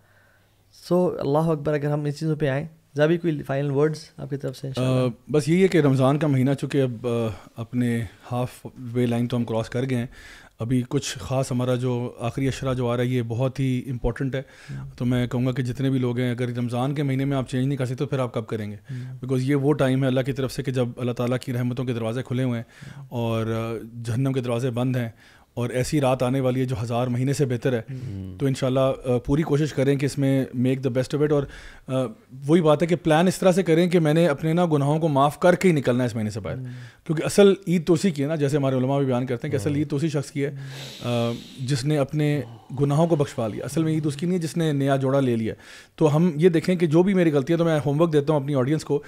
سو اللہ اکبر. اگر ہم اس چیزوں پہ آئیں, زابی کوئی فائنل ورڈز آپ کی طرف سے؟ بس یہی ہے کہ رمضان کا مہینہ چونکہ اب اپنے ہاف وے لائن تو ہم کراس کر گئے ہیں, ابھی کچھ خاص ہمارا جو آخری اشرا جو آ رہا ہے یہ بہت ہی امپورٹنٹ ہے. تو میں کہوں گا کہ جتنے بھی لوگ ہیں, اگر رمضان کے مہینے میں آپ چینج نہیں کر سکتے تو پھر آپ کب کریں گے؟ بیکاز یہ وہ ٹائم ہے اللہ کی طرف سے کہ جب اللہ تعالیٰ کی رحمتوں کے دروازے کھلے ہوئے ہیں اور جہنم کے دروازے بند ہیں, اور ایسی رات آنے والی ہے جو 1000 مہینے سے بہتر ہے. تو انشاءاللہ پوری کوشش کریں کہ اس میں make the best of it. اور وہی بات ہے کہ پلان اس طرح سے کریں کہ میں نے اپنے گناہوں کو معاف کر کے ہی نکلنا ہے اس مہینے سے باہر, کیونکہ اصل عید تو اسی کی ہے نا, جیسے ہمارے علماء بھی بیان کرتے ہیں کہ اصل عید تو اسی شخص کی ہے جس نے اپنے گناہوں کو بخشوا لیا. اصل میں عید اس کی نہیں ہے جس نے نیا جوڑا لے لیا. تو ہم یہ دیکھیں کہ جو بھی میری غلطی ہے, تو میں ہوم ورک دیتا ہوں اپنی آڈینس کو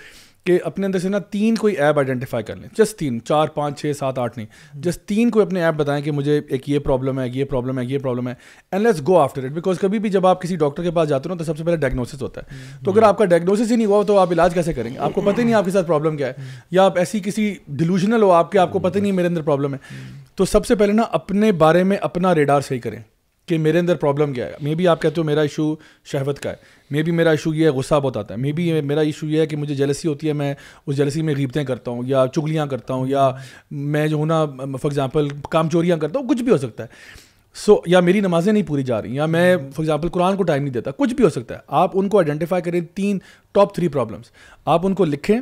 کہ اپنے اندر سے 3 کوئی ایپ آئیڈینٹیفائی کر لیں, جسٹ 3, 4 5 6 7 8 نہیں, جسٹ 3 کوئی اپنے ایپ بتائیں کہ مجھے ایک یہ پرابلم ہے, یہ پرابلم ہے, یہ پرابلم ہے, and let's go after it. Because کبھی بھی جب آپ کسی ڈاکٹر کے پاس جاتے ہو تو سب سے پہلے ڈائگنوسس ہوتا ہے. تو اگر آپ کا ڈائگنوسس ہی نہیں ہوا تو آپ علاج کیسے کریں گے؟ آپ کو پتہ ہی نہیں آپ کے ساتھ پرابلم کیا ہے, یا آپ ایسی کسی ڈیلوژنل ہو آپ کو پتہ نہیں میرے اندر پرابلم ہے. تو سب سے پہلے اپنے بارے میں اپنا ریڈار صحیح کریں کہ میرے اندر پرابلم کیا ہے. مے بی آپ کہتے ہو میرا ایشو شہوت کا ہے, مے بی میرا ایشو یہ ہے غصہ بہت آتا ہے, مے بی میرا ایشو یہ ہے کہ مجھے جیلسی ہوتی ہے, میں اس جیلسی میں غیبتیں کرتا ہوں یا چغلیاں کرتا ہوں, یا میں جو ہوں نا فار ایگزامپل کام چوریاں کرتا ہوں, کچھ بھی ہو سکتا ہے. یا میری نمازیں نہیں پوری جا رہی, یا میں فار ایگزامپل قرآن کو ٹائم نہیں دیتا, کچھ بھی ہو سکتا ہے. آپ ان کو آئیڈینٹیفائی کریں, 3 ٹاپ 3 پرابلمس, آپ ان کو لکھیں.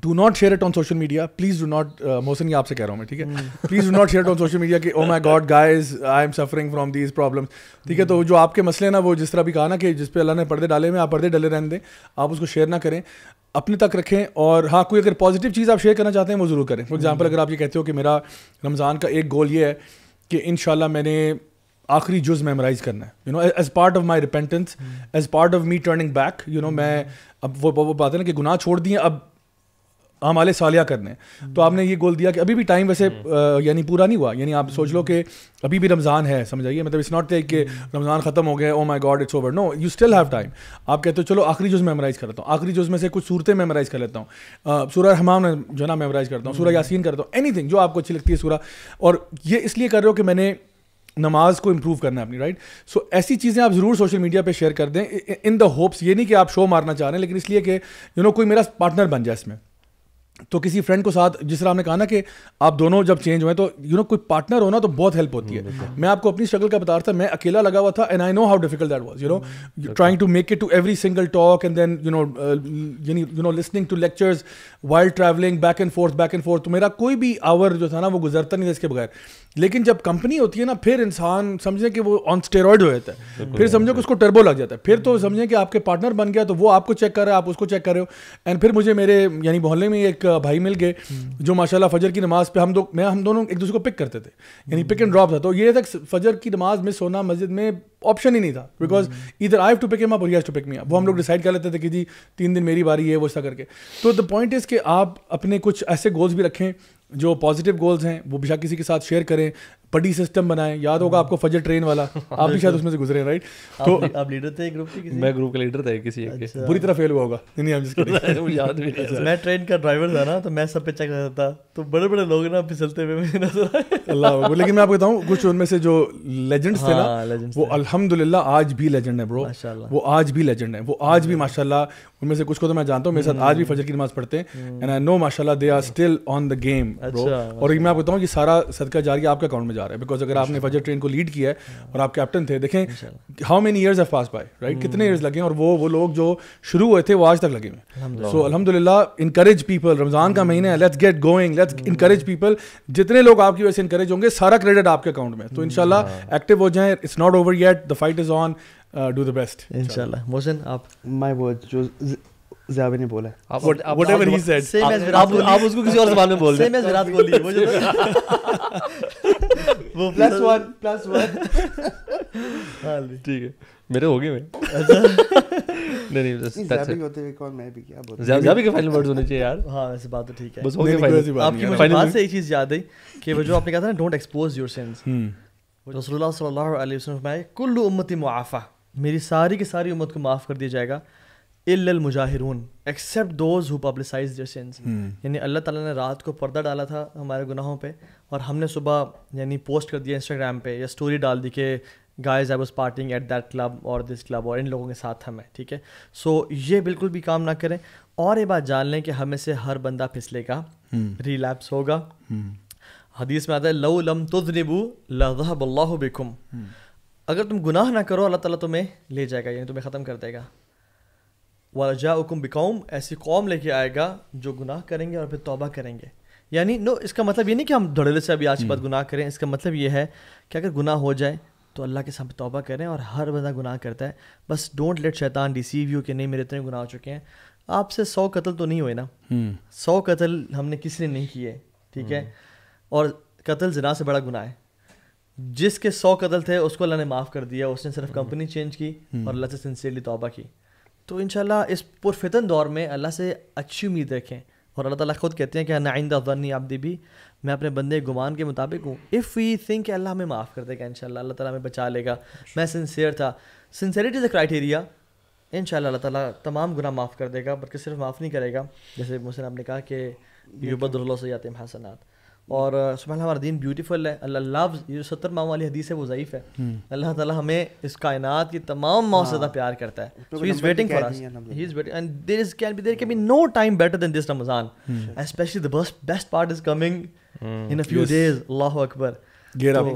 Do not share it on social media, please do not. Mohsin یہ آپ سے کہہ رہا ہوں میں, ٹھیک ہے, please do not share it on social media کہ oh my God guys I am suffering from these problems, ٹھیک ہے. تو جو آپ کے مسئلے ہیں نا, وہ جس طرح بھی کہا نا کہ جس پہ اللہ نے پردے ڈالے ہوئے, آپ پردے ڈلے رہنے دیں, آپ اس کو شیئر نہ کریں, اپنے تک رکھیں. اور ہاں, کوئی اگر پازیٹیو چیز آپ شیئر کرنا چاہتے ہیں وہ ضرور کریں. فار ایگزامپل اگر آپ یہ کہتے ہو کہ میرا رمضان کا ایک گول یہ ہے کہ انشاءاللہ میں نے آخری جز میمورائز کرنا ہے, as part of my repentance, as part of me turning back, میں اب وہ بات ہے نا کہ گناہ چھوڑ دیے, اب اعمال صالحہ کرنے. تو آپ نے یہ گول دیا کہ ابھی بھی ٹائم ویسے یعنی پورا نہیں ہوا, یعنی آپ سوچ لو کہ ابھی بھی رمضان ہے, سمجھ آئیے, مطلب اٹس ناٹ کہ رمضان ختم ہو گیا, oh my God it's over, no, you still have time. آپ کہتے ہو چلو آخری جز میمورائز کرتا ہوں, آخری جز میں سے کچھ صورتیں میمورائز کر لیتا ہوں, سورہ رحمان جو ہے نا میمورائز کرتا ہوں, سورہ یاسین کرتا ہوں, اینی تھنگ جو آپ کو اچھی لگتی ہے سورہ. اور یہ اس لیے کر رہے ہو کہ میں نے نماز کو امپروو کرنا ہے اپنی, رائٹ. سو ایسی چیزیں آپ ضرور سوشل میڈیا پہ شیئر کر دیں, ان دا ہوپس, یہ نہیں کہ آپ شو مارنا چاہ رہے ہیں, لیکن اس لیے کہ کوئی میرا پارٹنر بن جائے اس میں. تو کسی فرینڈ کو ساتھ, جس طرح آپ نے کہا نا کہ آپ دونوں جب چینج ہوئے تو کوئی پارٹنر ہونا تو بہت ہیلپ ہوتی ہے. میں آپ کو اپنی اسٹرگل کا بتا رہا تھا, میں اکیلا لگا ہوا تھا, and I know how difficult that was, trying to make it to every single talk, and then listening to lectures while travelling back and forth. تو میرا کوئی بھی آور جو تھا نا وہ گزرتا نہیں تھا اس کے بغیر. لیکن جب کمپنی ہوتی ہے نا, پھر انسان سمجھیں کہ وہ آن اسٹیرائڈ ہو جاتا ہے, پھر سمجھو کہ اس کو ٹربو لگ جاتا ہے, پھر تو سمجھیں کہ آپ کے پارٹنر بن گیا, تو وہ آپ کو چیک کر رہا ہے, آپ اس کو چیک کر رہے ہو. اینڈ پھر مجھے میرے محلے میں ایک بھائی مل گئے جو ماشاءاللہ فجر کی نماز پہ ہم دونوں ایک دوسرے کو پک کرتے تھے, پک اینڈ ڈراپ تھا. تو یہ تھا فجر کی نماز مس ہونا مسجد میں آپشن ہی نہیں تھا, بیکاز ادھر آئی ہیو ٹو پک ہم اپ اور ہی ہیز ٹو پک می اپ. وہ ہم لوگ ڈیسائڈ کر لیتے تھے کہ جی 3 دن میری باری ہے, وہ ایسا کر کے. تو دا پوائنٹ از کہ آپ اپنے کچھ ایسے گولز بھی رکھیں جو پازیٹیو گولز ہیں, وہ بھی کسی کے ساتھ شیئر کریں. پڈی سسٹم بنائیں, یاد ہوگا آپ کو فجر ٹرین والا, آپ بھی شاید اس میں سے گزرے, رائٹ. تو آپ لیڈر تھے گروپ کے؟ میں گروپ کا لیڈر تھا کسی ایک کے, بری طرح فیل ہوا ہوگا, نہیں ہم جس کے یاد بھی نہیں. میں ٹرین کا ڈرائیور تھا نا, تو میں سب پہ چیک کرتا تھا, تو بڑے بڑے لوگ نا پھسلتے ہوئے نظر آئے. اللہ. لیکن میں آپ کو بتاؤں, کچھ ان میں سے جو لیجنڈس تھے نا, وہ الحمدللہ آج بھی لیجنڈ ہے برو, وہ آج بھی لیجنڈ ہے, وہ آج بھی ماشاءاللہ. ان میں سے کچھ کو تو میں جانتا ہوں, میرے ساتھ آج بھی فجر کی نماز پڑھتے ہیں, اینڈ آئی نو ماشاءاللہ they are still on the game bro. اور میں آپ کو بتاؤں, یہ سارا صدقہ جاریہ آپ کے اکاؤنٹ میں جا رہا ہے, بیکاز اگر آپ نے فجر ٹرین کو لیڈ کیا ہے اور آپ کیپٹن تھے, دیکھیں how many years have pass by, right, کتنے ایئرز لگے ہیں, اور وہ لوگ جو شروع ہوئے تھے وہ آج تک لگے ہوئے. سو الحمدللہ انکریج پیپل, رمضان کا مہینہ ہے, let's get going, let's encourage people. جتنے لوگ آپ کی وجہ سے انکریج ہوں گے, سارا کریڈٹ آپ کے اکاؤنٹ میں. تو انشاءاللہ ایکٹیو ہو جائیں, it's not over yet, the fight is on, do the best انشاءاللہ. محسن آپ مائی ورڈ جو زیابی نے بولا ہے, whatever he said, آپ اس کو کسی اور زبان میں بول دیں. سیم ایز وراٹ کوہلی, وہ جو وہ +1 ٹھیک ہے, میرے ہو گئے. نہیں زیابی ہوتے ہوئے کون, میں بھی کیا بولتا, زیابی کے فائنل ورڈز ہونے چاہیے یار. ہاں ویسے بات تو ٹھیک ہے. بس ہو گئے فائنل. آپ کی مجھے بات سے ایک چیز یاد آئی کہ وہ جو آپ نے کہا تھا نا, ڈونٹ ایکسپوز یور سنس, رسول اللہ صلی اللہ علیہ وسلم فرمائے کل امتی معافہ، میری ساری کی ساری امت کو معاف کر دیا جائے گا، الا المجاہرون، except those who publicize their sins. یعنی اللہ تعالیٰ نے رات کو پردہ ڈالا تھا ہمارے گناہوں پہ، اور ہم نے صبح یعنی پوسٹ کر دیا انسٹاگرام پہ یا اسٹوری ڈال دی کہ guys I was partying at that club اور دس کلب، اور ان لوگوں کے ساتھ تھا میں. ٹھیک ہے، سو یہ بالکل بھی کام نہ کریں. اور یہ بات جان لیں کہ ہمیں سے ہر بندہ پھسلے گا، ریلیپس ہوگا. حدیث میں آتا ہے لو لم تذنبوا لذهب اللہ بکم، اگر تم گناہ نہ کرو اللہ تعالیٰ تمہیں لے جائے گا، یعنی تمہیں ختم کر دے گا. وَجَاءُكُمْ بِقَوْمٍ، ایسی قوم لے کے آئے گا جو گناہ کریں گے اور پھر توبہ کریں گے. یعنی اس کا مطلب یہ نہیں کہ ہم دھڑلے سے ابھی آج کے بعد گناہ کریں. اس کا مطلب یہ ہے کہ اگر گناہ ہو جائے تو اللہ کے سامنے توبہ کریں. اور ہر بندہ گناہ کرتا ہے، بس ڈونٹ لیٹ شیطان ڈیسیو یو کہ نہیں میرے اتنے گناہ ہو چکے ہیں. آپ سے 100 قتل تو نہیں ہوئے نا، 100 قتل ہم نے کسی نے نہیں کیے. ٹھیک ہے، اور قتل زنا سے بڑا گناہ ہے. جس کے 100 قتل تھے اس کو اللہ نے معاف کر دیا، اس نے صرف کمپنی چینج کی اور اللہ سے سنسیئرلی توبہ کی. تو انشاءاللہ اس پرفتن دور میں اللہ سے اچھی امید رکھیں. اور اللہ تعالیٰ خود کہتے ہیں کہ انا عند ظن عبدی بھی، میں اپنے بندے گمان کے مطابق ہوں. اف وی تھنک کہ اللہ ہمیں معاف کر دے گا، انشاءاللہ اللہ تعالیٰ ہمیں بچا لے گا. میں سنسیئر تھا، سنسیئرٹی از اے کرائٹیریا. انشاءاللہ اللہ تعالیٰ تمام گناہ معاف کر دے گا، بلکہ صرف معاف نہیں کرے گا. جیسے محسن آپ نے کہا کہ یبدل اللہ سیئاتہم حسنات. اور سبحان اللہ ہمارا دین بیوٹیفل ہے. اللہ لوز، یہ جو 70 ماہ والی حدیث ہے وہ ضعیف ہے. اللہ تعالیٰ ہمیں اس کائنات کی تمام ماؤں سے زیادہ پیار کرتا ہے. So he is waiting for us. He is waiting, and there can be no time better than this Ramadan. Especially the best part is coming in a few days. Allahu Akbar. Gear up.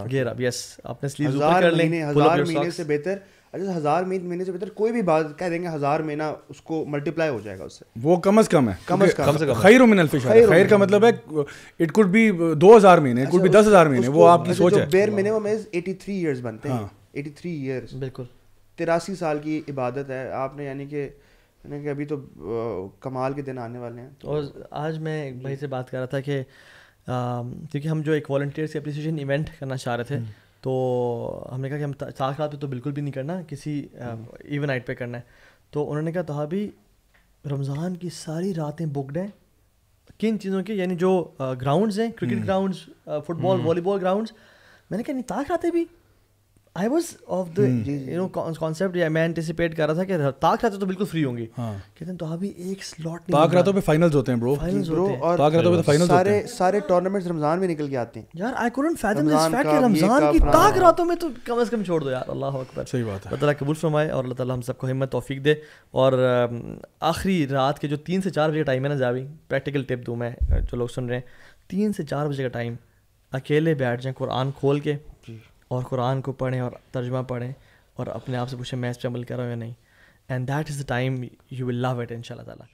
Gear up. Yes. اپنے سلیوز اوپر کر لیں. 1000 مہینے سے بہتر، اچھا 1000 مہینے سے بہتر کوئی بھی بات کہہ دیں گے 1000 مہینہ اس کو ملٹیپلائی ہو جائے گا اس سے. وہ کم از کم ہے، خیر من الف شہر. خیر کا مطلب ہے اٹ کوڈ بی 2000 مہینے، کوڈ بی 10,000 مہینے. وہ آپ کی سوچ ہے. بیئر منیمم از 83 ایئرز بنتے ہیں. 83 ایئرز بالکل 83 سال کی عبادت ہے آپ نے. یعنی کہ ابھی تو کمال کے دن آنے والے ہیں. اور آج میں ایک بھائی سے بات کر رہا تھا کہ کیونکہ ہم جو ایک والنٹیئرس اپریسیشن ایونٹ کرنا چاہ رہے تھے، تو ہم نے کہا کہ ہم ساتھ پہ تو بالکل بھی نہیں کرنا، کسی ایون نائٹ پہ کرنا ہے. تو انہوں نے کہا تو ابھی رمضان کی ساری راتیں بکڈ ہیں. کن چیزوں کی؟ یعنی جو گراؤنڈز ہیں، کرکٹ گراؤنڈز، فٹ بال، والی بال گراؤنڈز. میں نے کہا نہیں تاک راتیں بھی. I was of the concept, میں اینٹیسپیٹ کر رہا تھا کہ تاک راتیں تو بالکل فری ہوں گی. کہتے ہیں تو ابھی ایک سلاٹ نہیں. تاک راتوں پہ فائنلز ہوتے ہیں برو. اور تاک راتوں پہ تو فائنلز ہوتے ہیں. سارے ٹورنامنٹس رمضان میں نکل کے آتے ہیں یار. آئی کوڈنٹ فیتھم دس فیکٹ کہ رمضان کی تاک راتوں میں تو کم از کم چھوڑ دو یار. اللہ اکبر. صحیح بات ہے. اللہ تعالیٰ قبول فرمائے اور اللہ تعالیٰ ہم سب کو ہمت توفیق دے. اور آخری رات کے جو 3 سے 4 بجے کا ٹائم ہے نا جاوی، پریکٹیکل ٹپ دوں میں جو لوگ سن رہے ہیں. 3 سے 4 بجے کا ٹائم، اکیلے بیٹھ جائیں قرآن کھول کے اور قرآن کو پڑھیں اور ترجمہ پڑھیں اور اپنے آپ سے پوچھیں میں اس پہ عمل کر رہا ہوں یا نہیں. And that is the time you will love it ان شاء اللہ تعالیٰ.